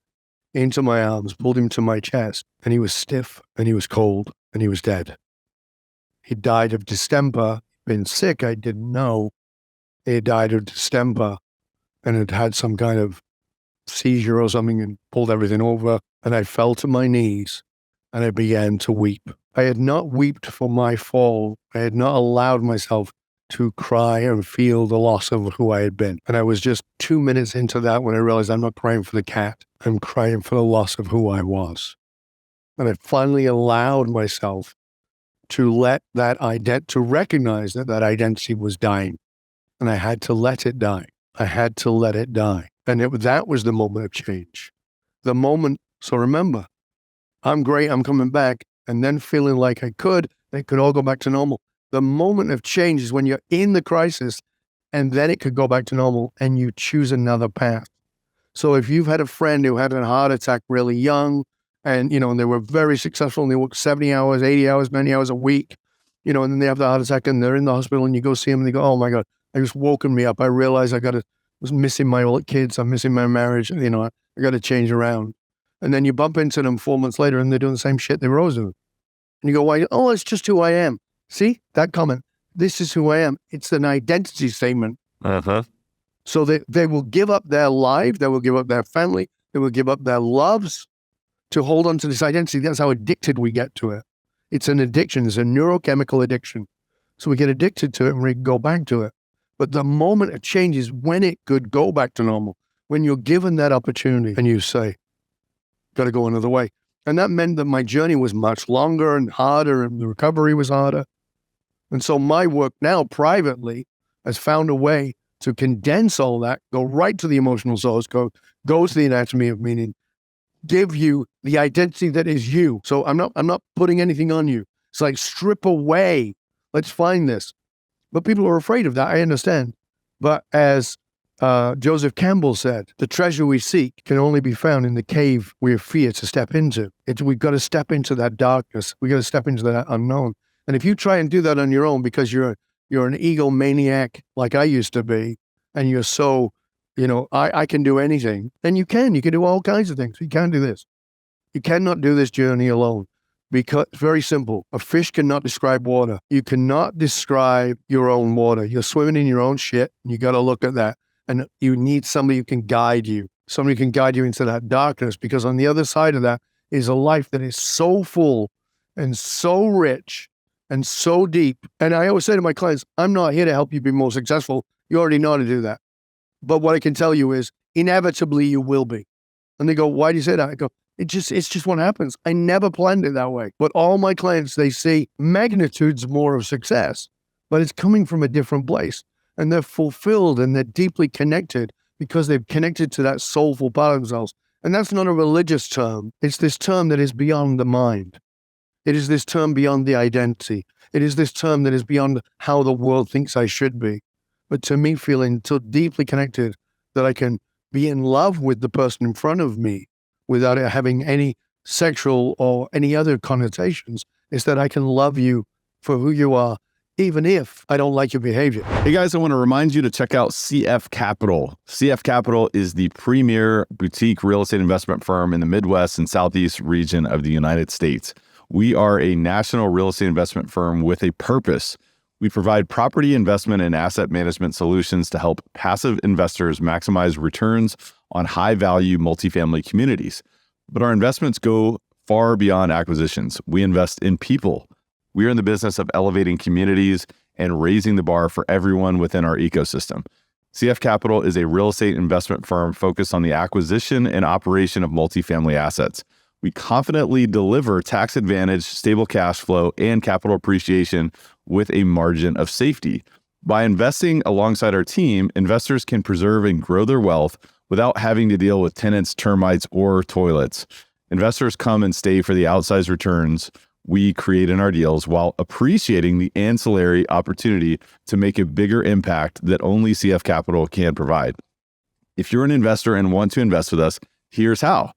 into my arms, pulled him to my chest, and he was stiff and he was cold and he was dead. He died of distemper, been sick, I didn't know. He died of distemper and had some kind of seizure or something and pulled everything over. And I fell to my knees and I began to weep. I had not wept for my fall. I had not allowed myself to cry and feel the loss of who I had been. And I was just 2 minutes into that when I realized I'm not crying for the cat. I'm crying for the loss of who I was. And I finally allowed myself to let to recognize that identity was dying. And I had to let it die. I had to let it die. And that was the moment of change. The moment, so remember, I'm great, I'm coming back, and then feeling like it could all go back to normal. The moment of change is when you're in the crisis and then it could go back to normal and you choose another path. So if you've had a friend who had a heart attack really young and they were very successful and they worked 70 hours, 80 hours, 90 hours a week, and then they have the heart attack and they're in the hospital and you go see them and they go, oh my God, I just woken me up. I realized was missing my old kids. I'm missing my marriage. I got to change around. And then you bump into them 4 months later and they're doing the same shit they were always doing. And you go, why? Oh, it's just who I am. See that comment? This is who I am. It's an identity statement. Uh-huh. So they will give up their life. They will give up their family. They will give up their loves to hold on to this identity. That's how addicted we get to it. It's an addiction. It's a neurochemical addiction. So we get addicted to it and we go back to it. But the moment of change is when it could go back to normal. When you're given that opportunity and you say, got to go another way. And that meant that my journey was much longer and harder and the recovery was harder. And so my work now privately has found a way to condense all that, go right to the emotional source code, go to the anatomy of meaning, give you the identity that is you. So I'm not putting anything on you. It's like strip away. Let's find this. But people are afraid of that. I understand. But as Joseph Campbell said, the treasure we seek can only be found in the cave we fear to step into. We've got to step into that darkness. We've got to step into that unknown. And if you try and do that on your own because you're an egomaniac like I used to be, and you're so, I can do anything, then you can do all kinds of things. You can't do this. You cannot do this journey alone. Because very simple, a fish cannot describe water. You cannot describe your own water. You're swimming in your own shit, and you got to look at that. And you need somebody who can guide you. Somebody who can guide you into that darkness, because on the other side of that is a life that is so full and so rich and so deep. And I always say to my clients, I'm not here to help you be more successful. You already know how to do that. But what I can tell you is inevitably you will be. And they go, why do you say that? I go, it's just what happens. I never planned it that way. But all my clients, they see magnitudes more of success, but it's coming from a different place. and they're fulfilled and they're deeply connected because they've connected to that soulful part of themselves. And that's not a religious term. It's this term that is beyond the mind. It is this term beyond the identity. It is this term that is beyond how the world thinks I should be. But to me, feeling so deeply connected that I can be in love with the person in front of me without it having any sexual or any other connotations, is that I can love you for who you are, even if I don't like your behavior. Hey guys, I want to remind you to check out CF Capital. CF Capital is the premier boutique real estate investment firm in the Midwest and Southeast region of the United States. We are a national real estate investment firm with a purpose. We provide property investment and asset management solutions to help passive investors maximize returns on high-value multifamily communities. But our investments go far beyond acquisitions. We invest in people. We are in the business of elevating communities and raising the bar for everyone within our ecosystem. CF Capital is a real estate investment firm focused on the acquisition and operation of multifamily assets. We confidently deliver tax-advantaged, stable cash flow and capital appreciation with a margin of safety. By investing alongside our team, investors can preserve and grow their wealth without having to deal with tenants, termites, or toilets. Investors come and stay for the outsized returns we create in our deals while appreciating the ancillary opportunity to make a bigger impact that only CF Capital can provide. If you're an investor and want to invest with us, here's how.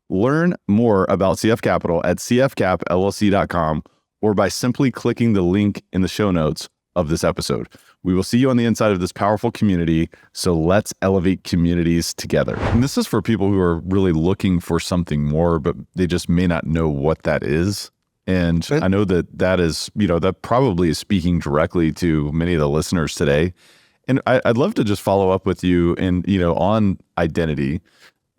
Learn more about CF Capital at cfcapllc.com or by simply clicking the link in the show notes of this episode. We will see you on the inside of this powerful community, so let's elevate communities together. And this is for people who are really looking for something more, but they just may not know what that is. And I know that is, that probably is speaking directly to many of the listeners today. And I'd love to just follow up with you and, on identity,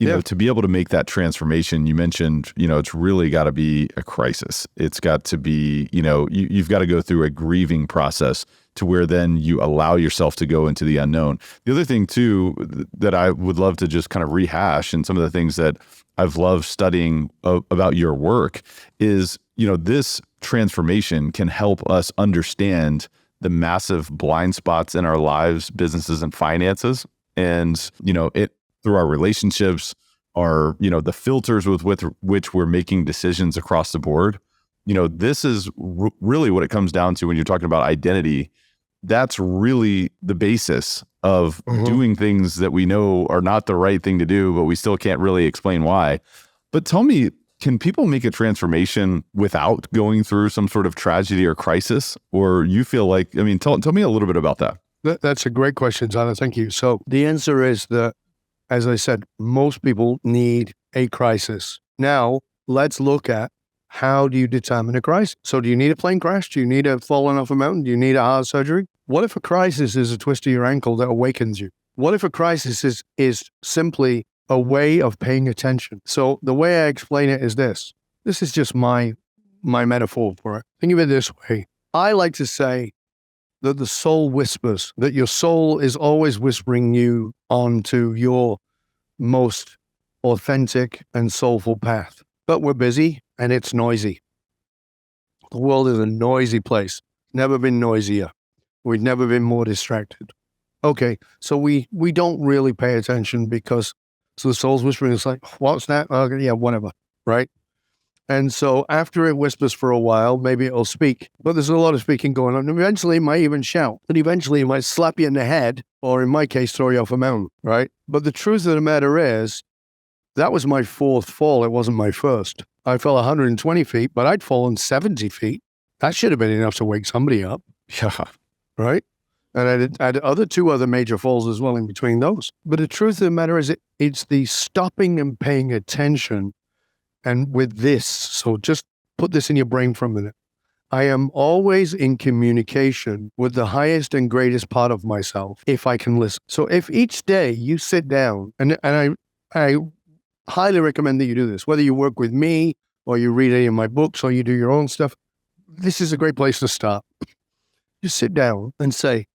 to be able to make that transformation. You mentioned, it's really got to be a crisis. It's got to be, you've got to go through a grieving process to where then you allow yourself to go into the unknown. The other thing too, that I would love to just kind of rehash, and some of the things that I've loved studying about your work is, this transformation can help us understand the massive blind spots in our lives, businesses, and finances. And, it through our relationships, our, the filters with which we're making decisions across the board. This is really what it comes down to when you're talking about identity. That's really the basis of doing things that we know are not the right thing to do, but we still can't really explain why. But tell me, can people make a transformation without going through some sort of tragedy or crisis? Or you feel like, tell me a little bit about that. That's a great question, Tyler. Thank you. So the answer is that, as I said, most people need a crisis. Now, let's look at, how do you determine a crisis? So do you need a plane crash? Do you need a falling off a mountain? Do you need a heart surgery? What if a crisis is a twist of your ankle that awakens you? What if a crisis is simply a way of paying attention? So the way I explain it is this. This is just my metaphor for it. Think of it this way. I like to say that the soul whispers, that your soul is always whispering you onto your most authentic and soulful path. But we're busy and it's noisy. The world is a noisy place. Never been noisier. We've never been more distracted. Okay, so we don't really pay attention because, so the soul's whispering, it's like, what's that? Okay, yeah, whatever, right? And so after it whispers for a while, maybe it'll speak, but there's a lot of speaking going on. And eventually it might even shout, and eventually it might slap you in the head, or in my case, throw you off a mountain, right? But the truth of the matter is, that was my fourth fall. It wasn't my first. I fell 120 feet, but I'd fallen 70 feet. That should have been enough to wake somebody up. Yeah. Right? And I had two other major falls as well in between those. But the truth of the matter is, it's the stopping and paying attention. And with this, so just put this in your brain for a minute. I am always in communication with the highest and greatest part of myself, if I can listen. So if each day you sit down, and I highly recommend that you do this, whether you work with me or you read any of my books or you do your own stuff, this is a great place to start. Just sit down and say,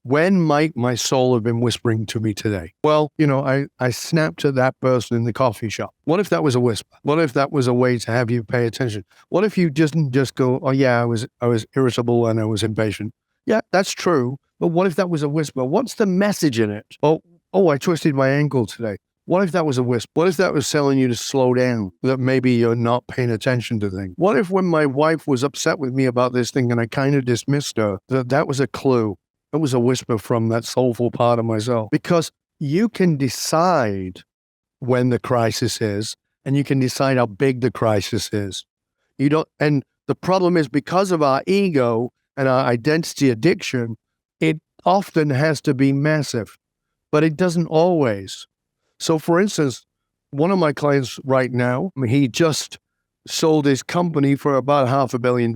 when might my soul have been whispering to me today? Well, I snapped at that person in the coffee shop. What if that was a whisper? What if that was a way to have you pay attention? What if you just go, oh yeah, I was irritable and I was impatient. Yeah, that's true. But what if that was a whisper? What's the message in it? Oh, I twisted my ankle today. What if that was a whisper? What if that was telling you to slow down, that maybe you're not paying attention to things? What if when my wife was upset with me about this thing and I kind of dismissed her, that was a clue? It was a whisper from that soulful part of myself. Because you can decide when the crisis is, and you can decide how big the crisis is. You don't, and the problem is because of our ego and our identity addiction, it often has to be massive, but it doesn't always. So for instance, one of my clients right now, he just sold his company for about $500 million.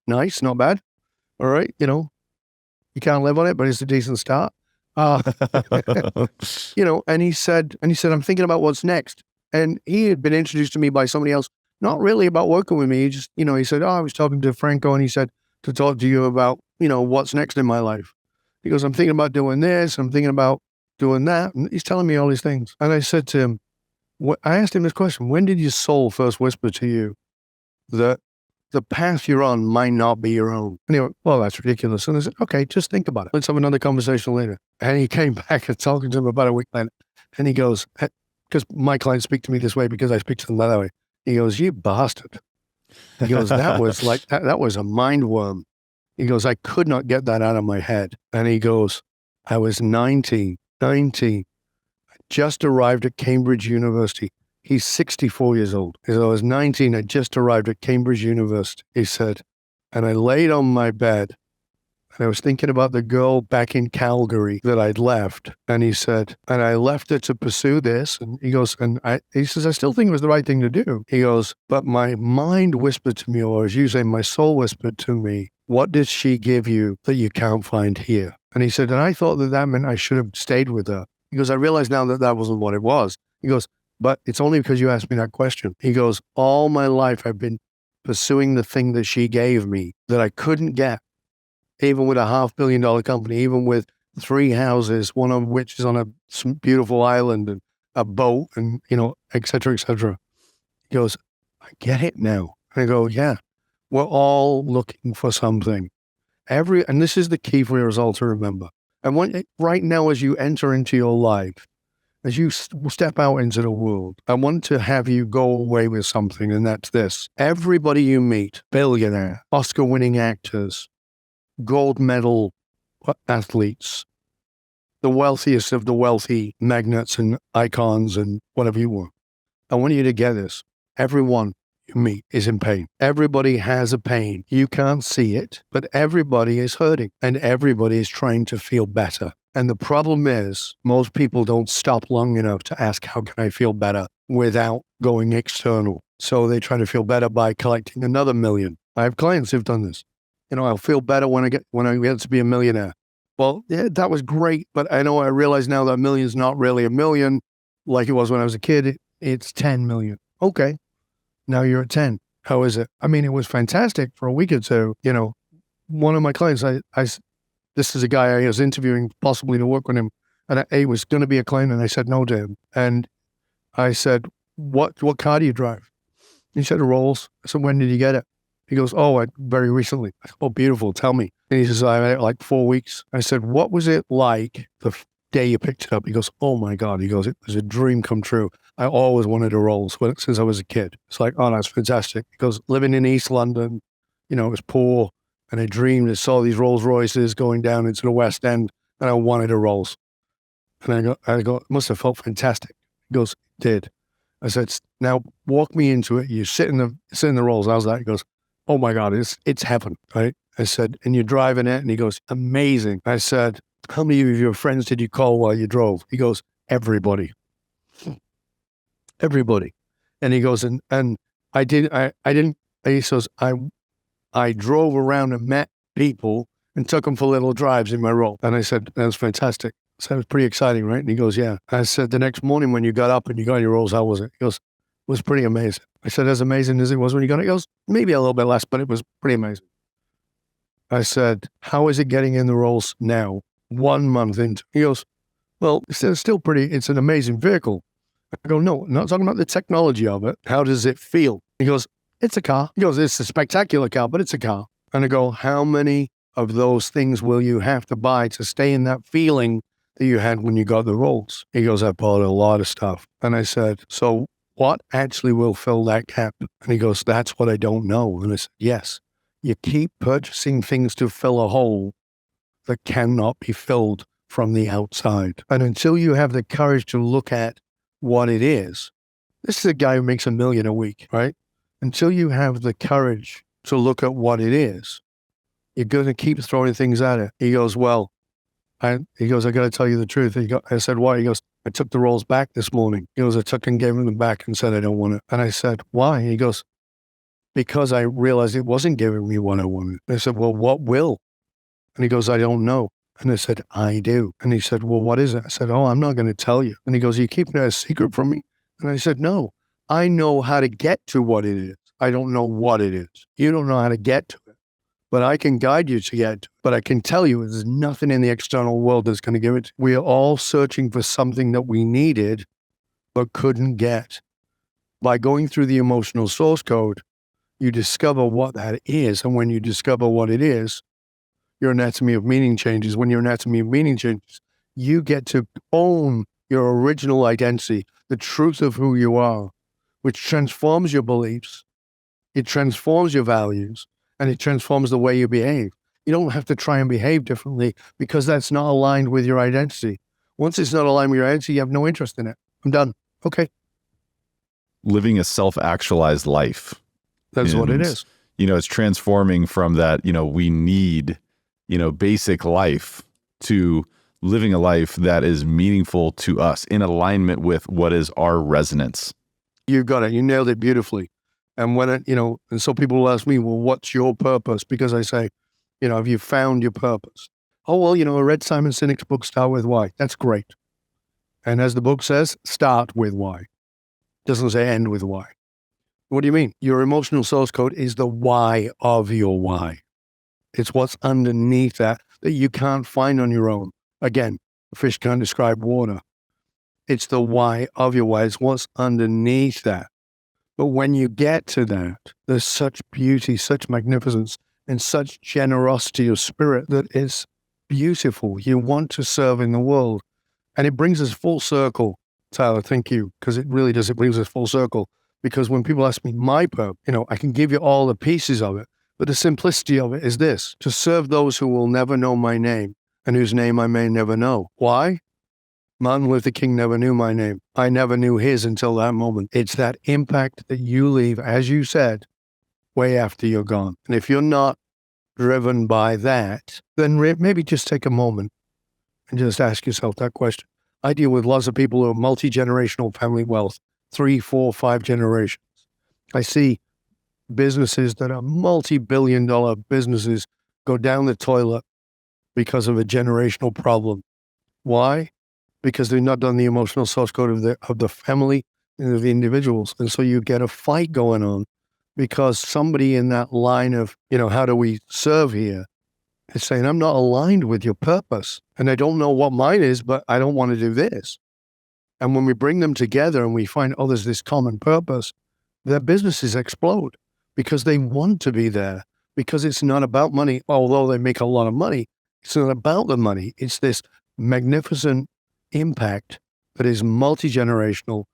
Nice, not bad. All right, you can't live on it, but it's a decent start. And he said, I'm thinking about what's next. And he had been introduced to me by somebody else, not really about working with me. He just, he said, I was talking to Franco and he said to talk to you about, what's next in my life. He goes, I'm thinking about doing this. I'm thinking about doing that. And he's telling me all these things. And I said to him, I asked him this question, when did your soul first whisper to you that the path you're on might not be your own? And he went, well, that's ridiculous. And I said, okay, just think about it. Let's have another conversation later. And he came back and talking to him about a week later. And he goes, because my clients speak to me this way because I speak to them that way. He goes, you bastard. He goes, that was like, that was a mind worm. He goes, I could not get that out of my head. And he goes, I was 19, I just arrived at Cambridge University. He's 64 years old. He said, I was 19, I just arrived at Cambridge University. He said, and I laid on my bed and I was thinking about the girl back in Calgary that I'd left. And he said, and I left her to pursue this. And he goes, he says, I still think it was the right thing to do. He goes, but my mind whispered to me, or as you say, my soul whispered to me, what did she give you that you can't find here? And he said, and I thought that meant I should have stayed with her. He goes, I realize now that wasn't what it was. He goes, but it's only because you asked me that question. He goes, all my life I've been pursuing the thing that she gave me that I couldn't get, even with a $500 million company, even with 3 houses, one of which is on a beautiful island and a boat and, et cetera, et cetera. He goes, I get it now. And I go, yeah, we're all looking for something. And this is the key for us all to remember. And right now, as you enter into your life, as you step out into the world, I want to have you go away with something, and that's this. Everybody you meet, billionaire, Oscar-winning actors, gold medal athletes, the wealthiest of the wealthy magnates and icons and whatever you want. I want you to get this. Everyone you meet is in pain. Everybody has a pain. You can't see it, but everybody is hurting and everybody is trying to feel better. And the problem is most people don't stop long enough to ask, how can I feel better without going external? So they try to feel better by collecting another million. I have clients who've done this. I'll feel better when I get to be a millionaire. Well, yeah, that was great, but I realize now that a million is not really a million like it was when I was a kid. It's 10 million. Okay. Now you're at 10. How is it? I mean, it was fantastic for a week or two. One of my clients, this is a guy I was interviewing possibly to work with him, and he was going to be a client, and I said no to him. And I said, what car do you drive? He said, a Rolls. I said, when did you get it? He goes, very recently. I said, oh, beautiful. Tell me. And he says, I had it like 4 weeks. I said, what was it like the day you picked it up? He goes, oh my God. He goes, it was a dream come true. I always wanted a Rolls since I was a kid. It's like, oh, that's fantastic. He goes, living in East London, it was poor. And I dreamed and saw these Rolls Royces going down into the West End, and I wanted a Rolls. And I go, it must have felt fantastic. He goes, it did. I said, now walk me into it. You sit in the Rolls. How's that? He goes, oh my God, it's heaven, right? I said, and you're driving it? And he goes, amazing. I said, how many of your friends did you call while you drove? He goes, everybody. And he goes, and he says, I drove around and met people and took them for little drives in my Rolls. And I said, that was fantastic. So it was pretty exciting, right? And he goes, yeah. I said, the next morning when you got up and you got your Rolls, how was it? He goes, it was pretty amazing. I said, as amazing as it was when you got it? He goes, maybe a little bit less, but it was pretty amazing. I said, how is it getting in the Rolls now, 1 month into? He goes, well, it's still it's an amazing vehicle. I go, no, not talking about the technology of it. How does it feel? He goes, it's a car. He goes, it's a spectacular car, but it's a car. And I go, how many of those things will you have to buy to stay in that feeling that you had when you got the roles? He goes, I bought a lot of stuff. And I said, so what actually will fill that gap? And he goes, that's what I don't know. And I said, yes, you keep purchasing things to fill a hole that cannot be filled from the outside. And until you have the courage to look at what it is, this is a guy who makes $1 million a week, right? Until you have the courage to look at what it is, you're going to keep throwing things at it. He goes, well, I got to tell you the truth. I said, why? He goes, I took the roles back this morning. He goes, I took and gave them back and said, I don't want it. And I said, why? He goes, because I realized it wasn't giving me what I wanted. And I said, well, what will? And he goes, I don't know. And I said, I do. And he said, well, what is it? I said, oh, I'm not going to tell you. And he goes, are you keeping it a secret from me? And I said, no, I know how to get to what it is. I don't know what it is. You don't know how to get to it, but I can guide you to get to it. But I can tell you there's nothing in the external world that's going to give it. We are all searching for something that we needed, but couldn't get. By going through the emotional source code, you discover what that is. And when you discover what it is, your anatomy of meaning changes. When your anatomy of meaning changes, you get to own your original identity, the truth of who you are, which transforms your beliefs, it transforms your values, and it transforms the way you behave. You don't have to try and behave differently because that's not aligned with your identity. Once it's not aligned with your identity, you have no interest in it. I'm done. Okay. Living a self-actualized life. That's what it is. It's transforming from that, we need, basic life to living a life that is meaningful to us in alignment with what is our resonance. You got it. You nailed it beautifully. And when and so people will ask me, well, what's your purpose? Because I say, have you found your purpose? Oh, well, I read Simon Sinek's book, Start With Why. That's great. And as the book says, start with why. It doesn't say end with why. What do you mean? Your emotional source code is the why of your why. It's what's underneath that you can't find on your own. Again, a fish can't describe water. It's the why of your why. It's what's underneath that. But when you get to that, there's such beauty, such magnificence, and such generosity of spirit that is beautiful. You want to serve in the world. And it brings us full circle, Tyler. Thank you, because it really does. It brings us full circle. Because when people ask me my purpose, I can give you all the pieces of it. But the simplicity of it is this: to serve those who will never know my name and whose name I may never know. Why? Martin Luther King never knew my name. I never knew his until that moment. It's that impact that you leave, as you said, way after you're gone. And if you're not driven by that, then maybe just take a moment and just ask yourself that question. I deal with lots of people who are multi-generational family wealth, 3, 4, 5 generations. I see businesses that are multi-billion-dollar businesses go down the toilet because of a generational problem. Why? Because they've not done the emotional source code of the family and of the individuals. And so you get a fight going on because somebody in that line of, how do we serve here, is saying, I'm not aligned with your purpose. And I don't know what mine is, but I don't want to do this. And when we bring them together and we find, there's this common purpose, their businesses explode because they want to be there, because it's not about money. Although they make a lot of money, it's not about the money. It's this magnificent impact that is multi-generational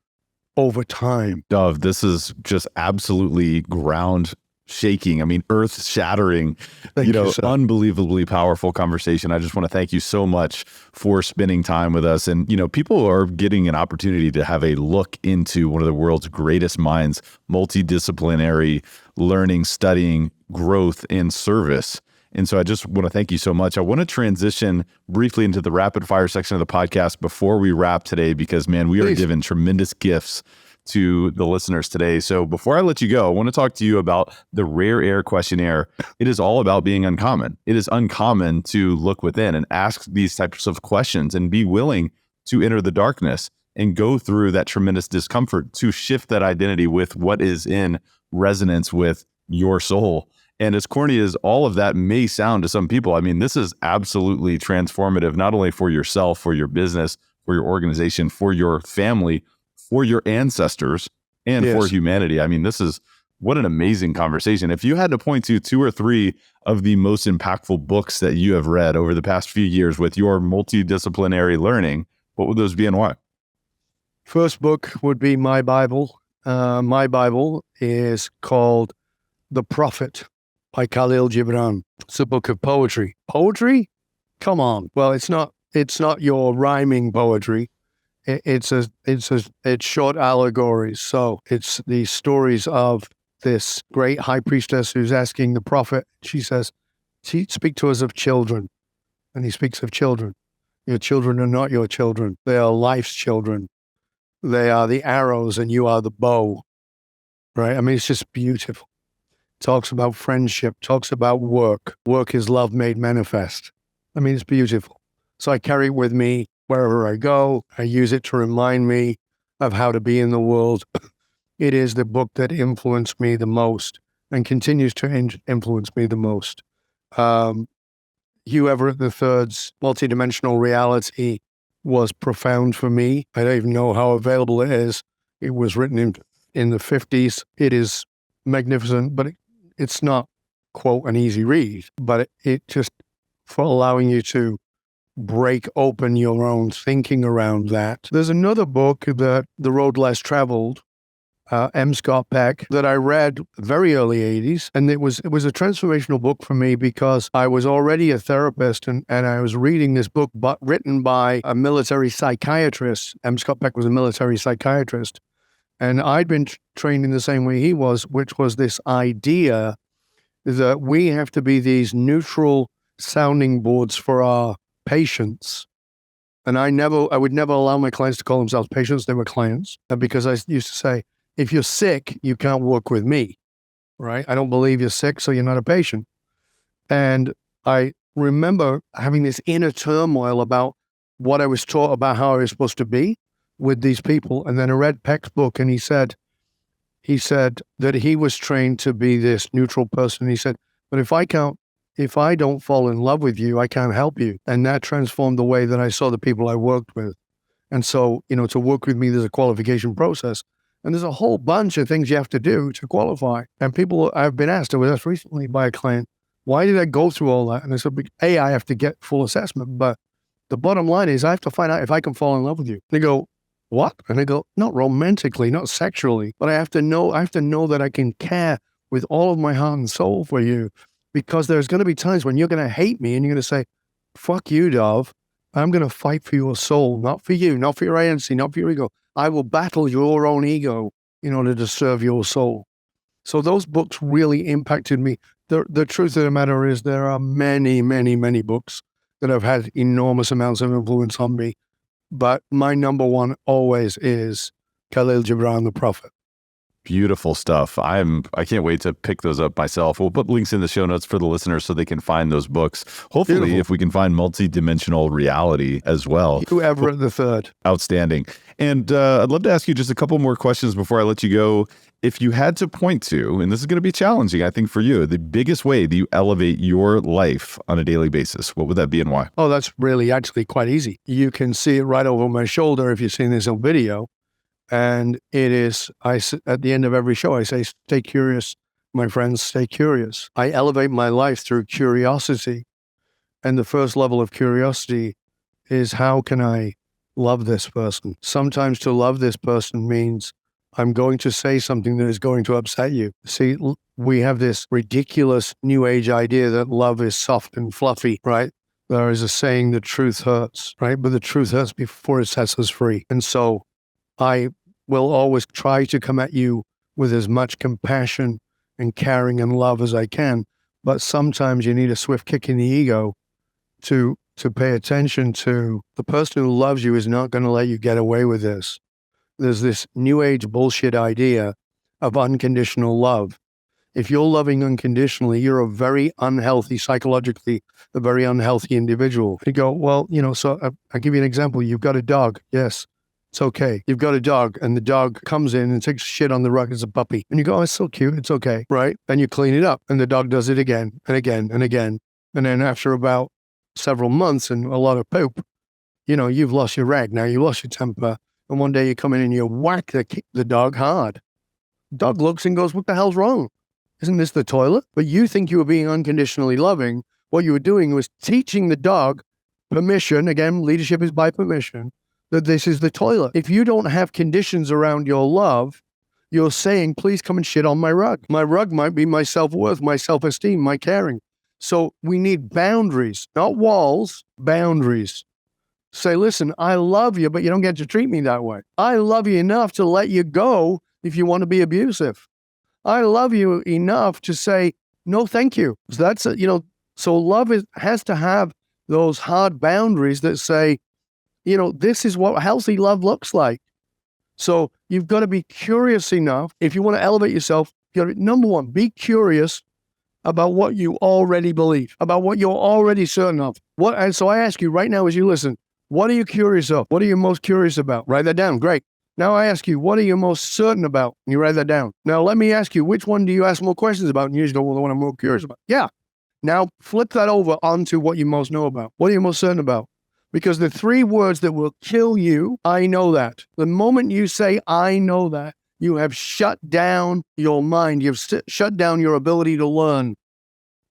over time. Dov, this is just absolutely ground shaking. I mean, earth shattering, unbelievably powerful conversation. I just want to thank you so much for spending time with us. And, people are getting an opportunity to have a look into one of the world's greatest minds, multidisciplinary learning, studying, growth, and service. And so I just want to thank you so much. I want to transition briefly into the rapid fire section of the podcast before we wrap today, because, man, we are given tremendous gifts to the listeners today. So before I let you go, I want to talk to you about the Rare Air questionnaire. It is all about being uncommon. It is uncommon to look within and ask these types of questions and be willing to enter the darkness and go through that tremendous discomfort to shift that identity with what is in resonance with your soul. And as corny as all of that may sound to some people, I mean, this is absolutely transformative, not only for yourself, for your business, for your organization, for your family, for your ancestors, and for humanity. I mean, this is What an amazing conversation. If you had to point to 2 or 3 of the most impactful books that you have read over the past few years with your multidisciplinary learning, what would those be and why? First book would be my Bible. My Bible is called The Prophet by Khalil Gibran. It's a book of poetry. Poetry? Come on. Well, it's not your rhyming poetry. It's short allegories. So it's the stories of this great high priestess who's asking the prophet. She says, speak to us of children. And he speaks of children. Your children are not your children. They are life's children. They are the arrows and you are the bow, right? I mean, it's just beautiful. Talks about friendship, talks about work. Work is love made manifest. I mean, it's beautiful. So I carry it with me wherever I go. I use it to remind me of how to be in the world. It is the book that influenced me the most and continues to influence me the most. Hugh Everett III's multidimensional reality was profound for me. I don't even know how available it is. It was written in the 50s. It is magnificent, but it's not, quote, an easy read. But it just, for allowing you to break open your own thinking around that. There's another book, The Road Less Traveled, M. Scott Peck, that I read very early 80s. And it was a transformational book for me because I was already a therapist and I was reading this book, but written by a military psychiatrist. M. Scott Peck was a military psychiatrist. And I'd been trained in the same way he was, which was this idea that we have to be these neutral sounding boards for our patients. And I would never allow my clients to call themselves patients. They were clients. Because I used to say, if you're sick, you can't work with me, right? I don't believe you're sick, so you're not a patient. And I remember having this inner turmoil about what I was taught about how I was supposed to be with these people. And then I read Peck's book, and he said that he was trained to be this neutral person. He said, but if I don't fall in love with you, I can't help you. And that transformed the way that I saw the people I worked with. And so, to work with me, there's a qualification process. And there's a whole bunch of things you have to do to qualify. And I've been asked, I was asked recently by a client, why did I go through all that? And I said, I have to get full assessment. But the bottom line is I have to find out if I can fall in love with you. They go, what? And I go, not romantically, not sexually, but I have to know that I can care with all of my heart and soul for you, because there's going to be times when you're going to hate me and you're going to say, fuck you, Dov. I'm going to fight for your soul, not for you, not for your ANC, not for your ego. I will battle your own ego in order to serve your soul. So those books really impacted me. The truth of the matter is there are many, many, many books that have had enormous amounts of influence on me. But my number one always is Khalil Gibran, The Prophet. Beautiful stuff. I can't wait to pick those up myself. We'll put links in the show notes for the listeners so they can find those books. Hopefully, Beautiful. If we can find multidimensional reality as well. Hugh Everett III. Outstanding. And I'd love to ask you just a couple more questions before I let you go. If you had to point to, and this is going to be challenging, I think, for you, the biggest way that you elevate your life on a daily basis, what would that be and why? Oh, that's really actually quite easy. You can see it right over my shoulder if you've seen this on video. And it is, at the end of every show, I say, stay curious, my friends, stay curious. I elevate my life through curiosity. And the first level of curiosity is, how can I love this person? Sometimes to love this person means I'm going to say something that is going to upset you. See, we have this ridiculous new age idea that love is soft and fluffy, right? There is a saying, the truth hurts, right? But the truth hurts before it sets us free. And so I will always try to come at you with as much compassion and caring and love as I can. But sometimes you need a swift kick in the ego to pay attention to the person who loves you is not going to let you get away with this. There's this new age bullshit idea of unconditional love. If you're loving unconditionally, you're a very unhealthy, psychologically, a very unhealthy individual. You go, well, so I'll give you an example. You've got a dog. Yes. It's okay. You've got a dog and the dog comes in and takes shit on the rug as a puppy. And you go, oh, it's so cute. It's okay. Right? Then you clean it up and the dog does it again and again and again. And then after about several months and a lot of poop, you've lost your rag. Now you lost your temper. And one day you come in and you whack the dog hard. Dog looks and goes, what the hell's wrong? Isn't this the toilet? But you think you were being unconditionally loving. What you were doing was teaching the dog permission. Again, leadership is by permission, that this is the toilet. If you don't have conditions around your love, you're saying, please come and shit on my rug. My rug might be my self-worth, my self-esteem, my caring. So we need boundaries, not walls, boundaries. Say, listen, I love you, but you don't get to treat me that way. I love you enough to let you go if you want to be abusive. I love you enough to say, no, thank you. So that's, so love has to have those hard boundaries that say, this is what healthy love looks like. So you've got to be curious enough. If you want to elevate yourself, you got to, number one, be curious about what you already believe, about what you're already certain of. And so I ask you right now as you listen, what are you curious of? What are you most curious about? Write that down. Great. Now I ask you, what are you most certain about? And you write that down. Now let me ask you, which one do you ask more questions about? And you usually go, well, the one I'm more curious about. Yeah. Now flip that over onto what you most know about. What are you most certain about? Because the three words that will kill you, I know that. The moment you say, I know that, you have shut down your mind. You've shut down your ability to learn.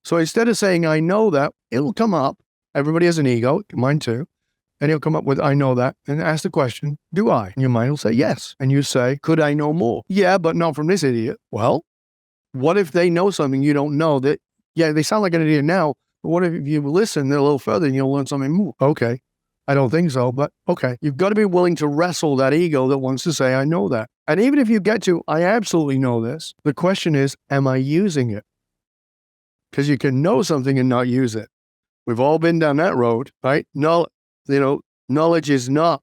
So instead of saying, I know that, it'll come up. Everybody has an ego, mine too. And he'll come up with, I know that, and ask the question, do I? And your mind will say, yes. And you say, could I know more? Yeah, but not from this idiot. Well, what if they know something you don't know that, yeah, they sound like an idiot now, but what if you listen a little further and you'll learn something more? Okay. I don't think so, but okay. You've got to be willing to wrestle that ego that wants to say, I know that. And even if you get to, I absolutely know this, the question is, am I using it? Because you can know something and not use it. We've all been down that road, right? Knowledge is not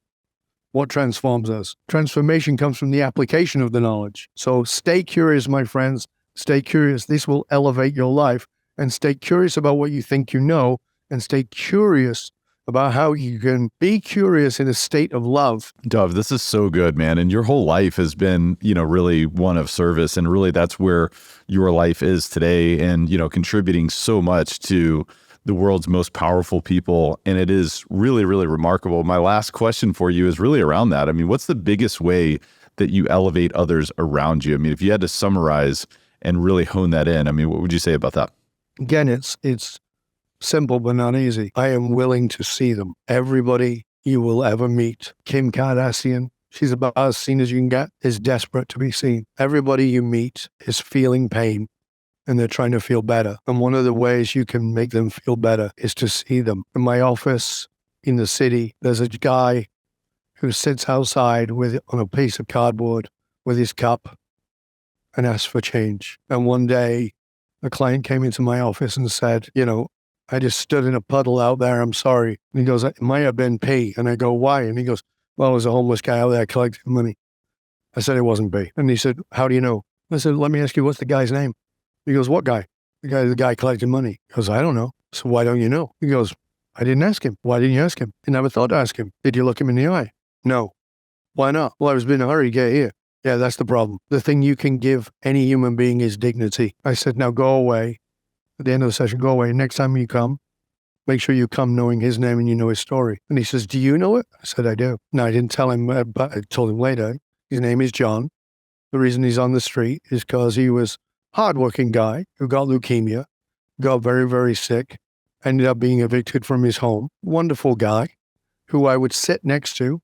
what transforms us. Transformation comes from the application of the knowledge. So stay curious, my friends. Stay curious. This will elevate your life. And stay curious about what you think you know. And stay curious about how you can be curious in a state of love. Dov, this is so good, man. And your whole life has been, really one of service. And really that's where your life is today and, contributing so much to the world's most powerful people. And it is really, really remarkable. My last question for you is really around that. I mean, what's the biggest way that you elevate others around you? I mean, if you had to summarize and really hone that in, I mean, what would you say about that? Again, it's simple, but not easy. I am willing to see them. Everybody you will ever meet. Kim Kardashian, she's about as seen as you can get, is desperate to be seen. Everybody you meet is feeling pain and they're trying to feel better. And one of the ways you can make them feel better is to see them. In my office in the city, there's a guy who sits outside on a piece of cardboard with his cup and asks for change. And one day, a client came into my office and said, I just stood in a puddle out there. I'm sorry. And he goes, it might have been pee. And I go, why? And he goes, well, there's a homeless guy out there collecting money. I said, it wasn't pee. And he said, how do you know? I said, let me ask you, what's the guy's name? He goes, what guy? The guy collecting money. He goes, I don't know. So why don't you know? He goes, I didn't ask him. Why didn't you ask him? I never thought to ask him. Did you look him in the eye? No. Why not? Well, I was in a hurry to get here. Yeah, that's the problem. The thing you can give any human being is dignity. I said, now go away. At the end of the session, go away. Next time you come, make sure you come knowing his name and you know his story. And he says, do you know it? I said, I do. No, I didn't tell him, but I told him later. His name is John. The reason he's on the street is because he was a hardworking guy who got leukemia, got very, very sick, ended up being evicted from his home. Wonderful guy who I would sit next to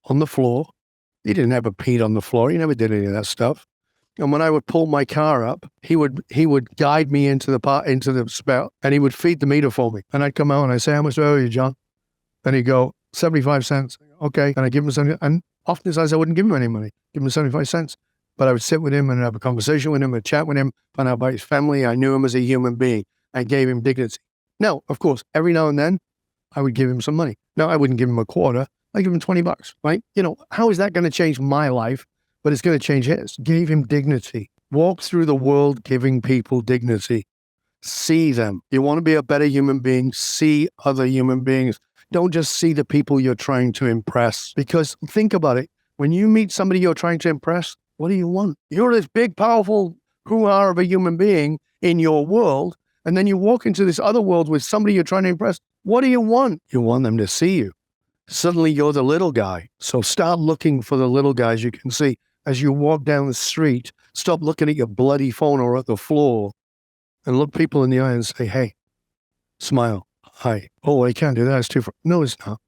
on the floor. He didn't ever pee on the floor. He never did any of that stuff. And when I would pull my car up, he would guide me into the spout, and he would feed the meter for me. And I'd come out and I'd say, how much do I owe you, John? And he'd go, 75 cents. Okay. And I'd give him 75. And oftentimes I wouldn't give him any money, give him 75 cents. But I would sit with him and have a conversation with him, and chat with him, find out about his family. I knew him as a human being. I gave him dignity. Now, of course, every now and then I would give him some money. Now, I wouldn't give him a quarter. I'd give him $20, right? How is that going to change my life? But it's going to change his. Gave him dignity. Walk through the world giving people dignity. See them. You want to be a better human being, see other human beings. Don't just see the people you're trying to impress. Because think about it. When you meet somebody you're trying to impress, what do you want? You're this big, powerful hoo-ha of a human being in your world, and then you walk into this other world with somebody you're trying to impress. What do you want? You want them to see you. Suddenly you're the little guy. So start looking for the little guys you can see. as you walk down the street, stop looking at your bloody phone or at the floor and look people in the eye and say, hey, smile, hi. Oh, I can't do that. It's too far. No, it's not.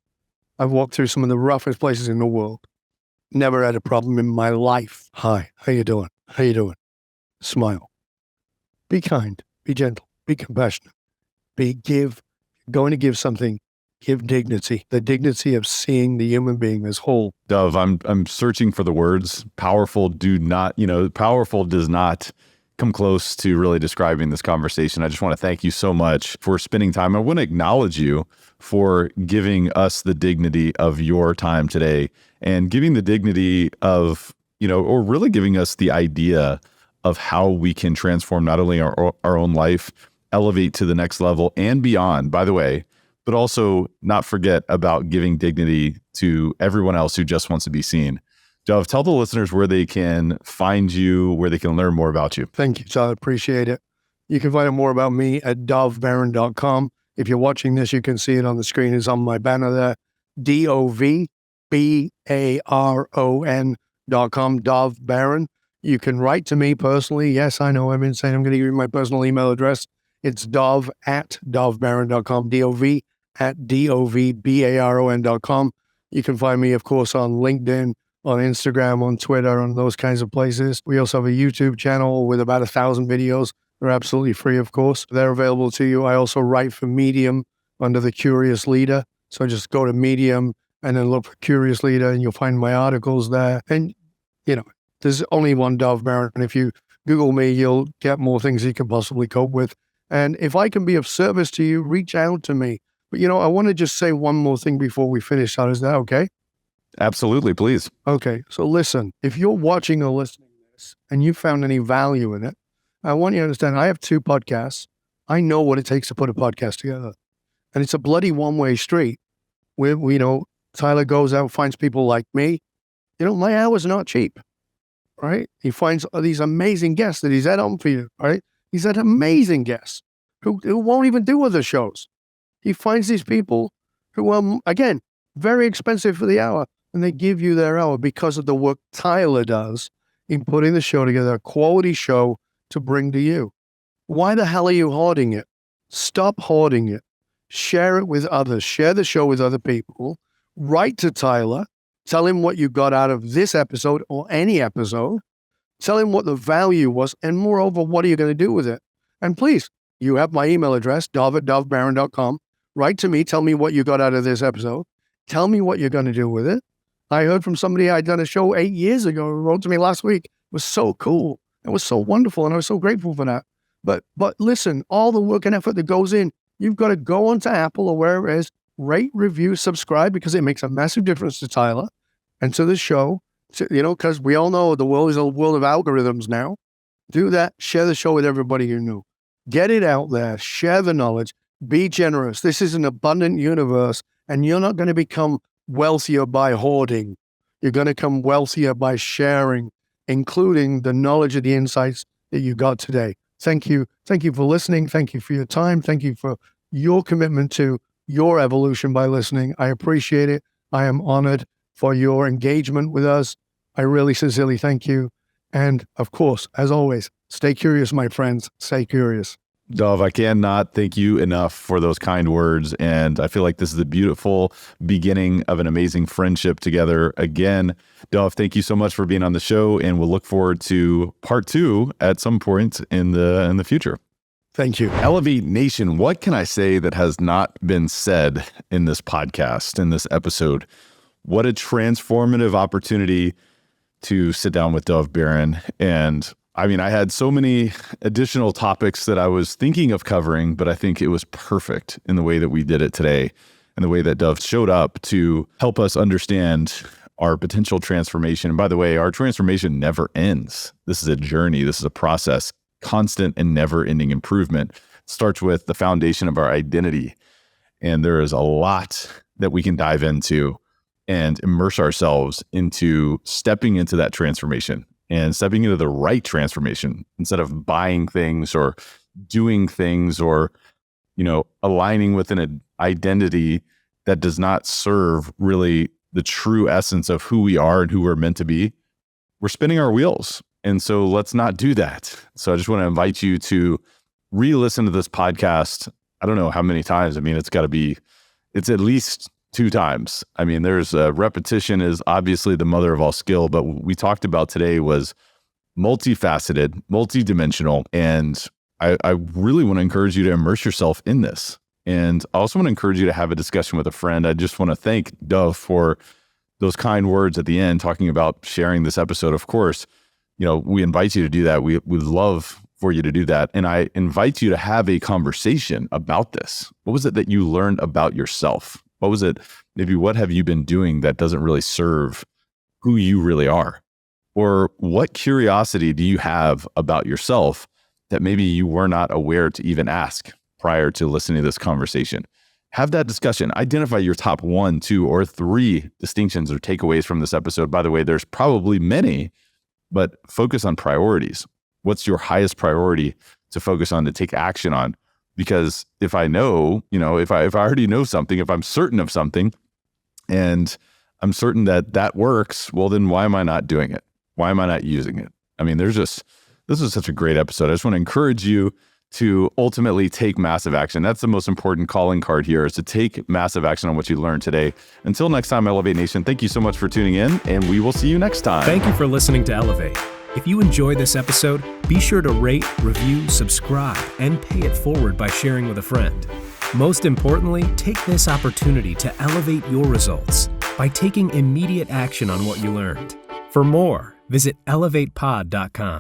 I've walked through some of the roughest places in the world. Never had a problem in my life. Hi, how you doing? How you doing? Smile. Be kind. Be gentle. Be compassionate. Going to give something, give dignity. The dignity of seeing the human being as whole. Dov, I'm searching for the words. Powerful does not come close to really describing this conversation. I just want to thank you so much for spending time. I want to acknowledge you for giving us the dignity of your time today and giving the dignity of, or really giving us the idea of how we can transform not only our own life, elevate to the next level and beyond, by the way, but also not forget about giving dignity to everyone else who just wants to be seen. Dov, tell the listeners where they can find you, where they can learn more about you. Thank you, Todd. Appreciate it. You can find out more about me at dovbaron.com. If you're watching this, you can see it on the screen. It's on my banner there. DovBaron.com, Dov Baron. You can write to me personally. Yes, I know I've been saying I'm going to give you my personal email address. It's dov@dovbaron.com, dov@dovbaron.com. You can find me, of course, on LinkedIn, on Instagram, on Twitter, on those kinds of places. We also have a YouTube channel with about 1,000 videos. They're absolutely free, of course. They're available to you. I also write for Medium under the Curious Leader. So just go to Medium and then look for Curious Leader and you'll find my articles there. And, there's only one Dov Baron. And if you Google me, you'll get more things you can possibly cope with. And if I can be of service to you, reach out to me. But, I want to just say one more thing before we finish. Is that okay? Absolutely, please. Okay, so listen, if you're watching or listening to this and you found any value in it, I want you to understand I have 2 podcasts. I know what it takes to put a podcast together. And it's a bloody one-way street where, Tyler goes out, finds people like me. My hours are not cheap, right? He finds these amazing guests that he's had on for you, right? He's had amazing guests who won't even do other shows. He finds these people who are, again, very expensive for the hour, and they give you their hour because of the work Tyler does in putting the show together, a quality show to bring to you. Why the hell are you hoarding it? Stop hoarding it. Share it with others. Share the show with other people. Write to Tyler. Tell him what you got out of this episode or any episode. Tell him what the value was, and moreover, what are you going to do with it? And please, you have my email address, dov@dovbaron.com. Write to me. Tell me what you got out of this episode. Tell me what you're going to do with it. I heard from somebody I'd done a show 8 years ago who wrote to me last week. It was so cool. It was so wonderful, and I was so grateful for that. But listen, all the work and effort that goes in, you've got to go onto Apple or wherever it is, rate, review, subscribe, because it makes a massive difference to Tyler and to the show, because we all know the world is a world of algorithms now. Do that. Share the show with everybody you know. Get it out there. Share the knowledge. Be generous. This is an abundant universe, and you're not going to become wealthier by hoarding. You're going to become wealthier by sharing, including the knowledge of the insights that you got today. Thank you. Thank you for listening. Thank you for your time. Thank you for your commitment to your evolution by listening. I appreciate it. I am honored for your engagement with us. I really sincerely thank you. And of course, as always, stay curious, my friends. Stay curious. Dov, I cannot thank you enough for those kind words. And I feel like this is the beautiful beginning of an amazing friendship together. Again, Dov, thank you so much for being on the show. And we'll look forward to part 2 at some point in the future. Thank you. Elevate Nation, what can I say that has not been said in this podcast, in this episode? What a transformative opportunity to sit down with Dov Baron. And I had so many additional topics that I was thinking of covering, but I think it was perfect in the way that we did it today and the way that Dov showed up to help us understand our potential transformation. And by the way, our transformation never ends. This is a journey. This is a process, constant and never-ending improvement. It starts with the foundation of our identity. And there is a lot that we can dive into and immerse ourselves into stepping into that transformation and stepping into the right transformation instead of buying things or doing things or, aligning with an identity that does not serve really the true essence of who we are and who we're meant to be. we're spinning our wheels. And so let's not do that. So I just want to invite you to re-listen to this podcast. I don't know how many times. I mean, it's at least 2 times. I mean, there's repetition is obviously the mother of all skill, but what we talked about today was multifaceted, multidimensional. And I really want to encourage you to immerse yourself in this. And I also want to encourage you to have a discussion with a friend. I just want to thank Dov for those kind words at the end, talking about sharing this episode. Of course, we invite you to do that. We would love for you to do that. And I invite you to have a conversation about this. What was it that you learned about yourself? What was it? Maybe what have you been doing that doesn't really serve who you really are? Or what curiosity do you have about yourself that maybe you were not aware to even ask prior to listening to this conversation? Have that discussion. Identify your top 1, 2, or 3 distinctions or takeaways from this episode. By the way, there's probably many, but focus on priorities. What's your highest priority to focus on, to take action on? Because if I know, if I already know something, if I'm certain of something and I'm certain that works, well, then why am I not doing it? Why am I not using it? I mean, this is such a great episode. I just want to encourage you to ultimately take massive action. That's the most important calling card here, is to take massive action on what you learned today. Until next time, Elevate Nation, thank you so much for tuning in, and we will see you next time. Thank you for listening to Elevate. If you enjoyed this episode, be sure to rate, review, subscribe, and pay it forward by sharing with a friend. Most importantly, take this opportunity to elevate your results by taking immediate action on what you learned. For more, visit elevatepod.com.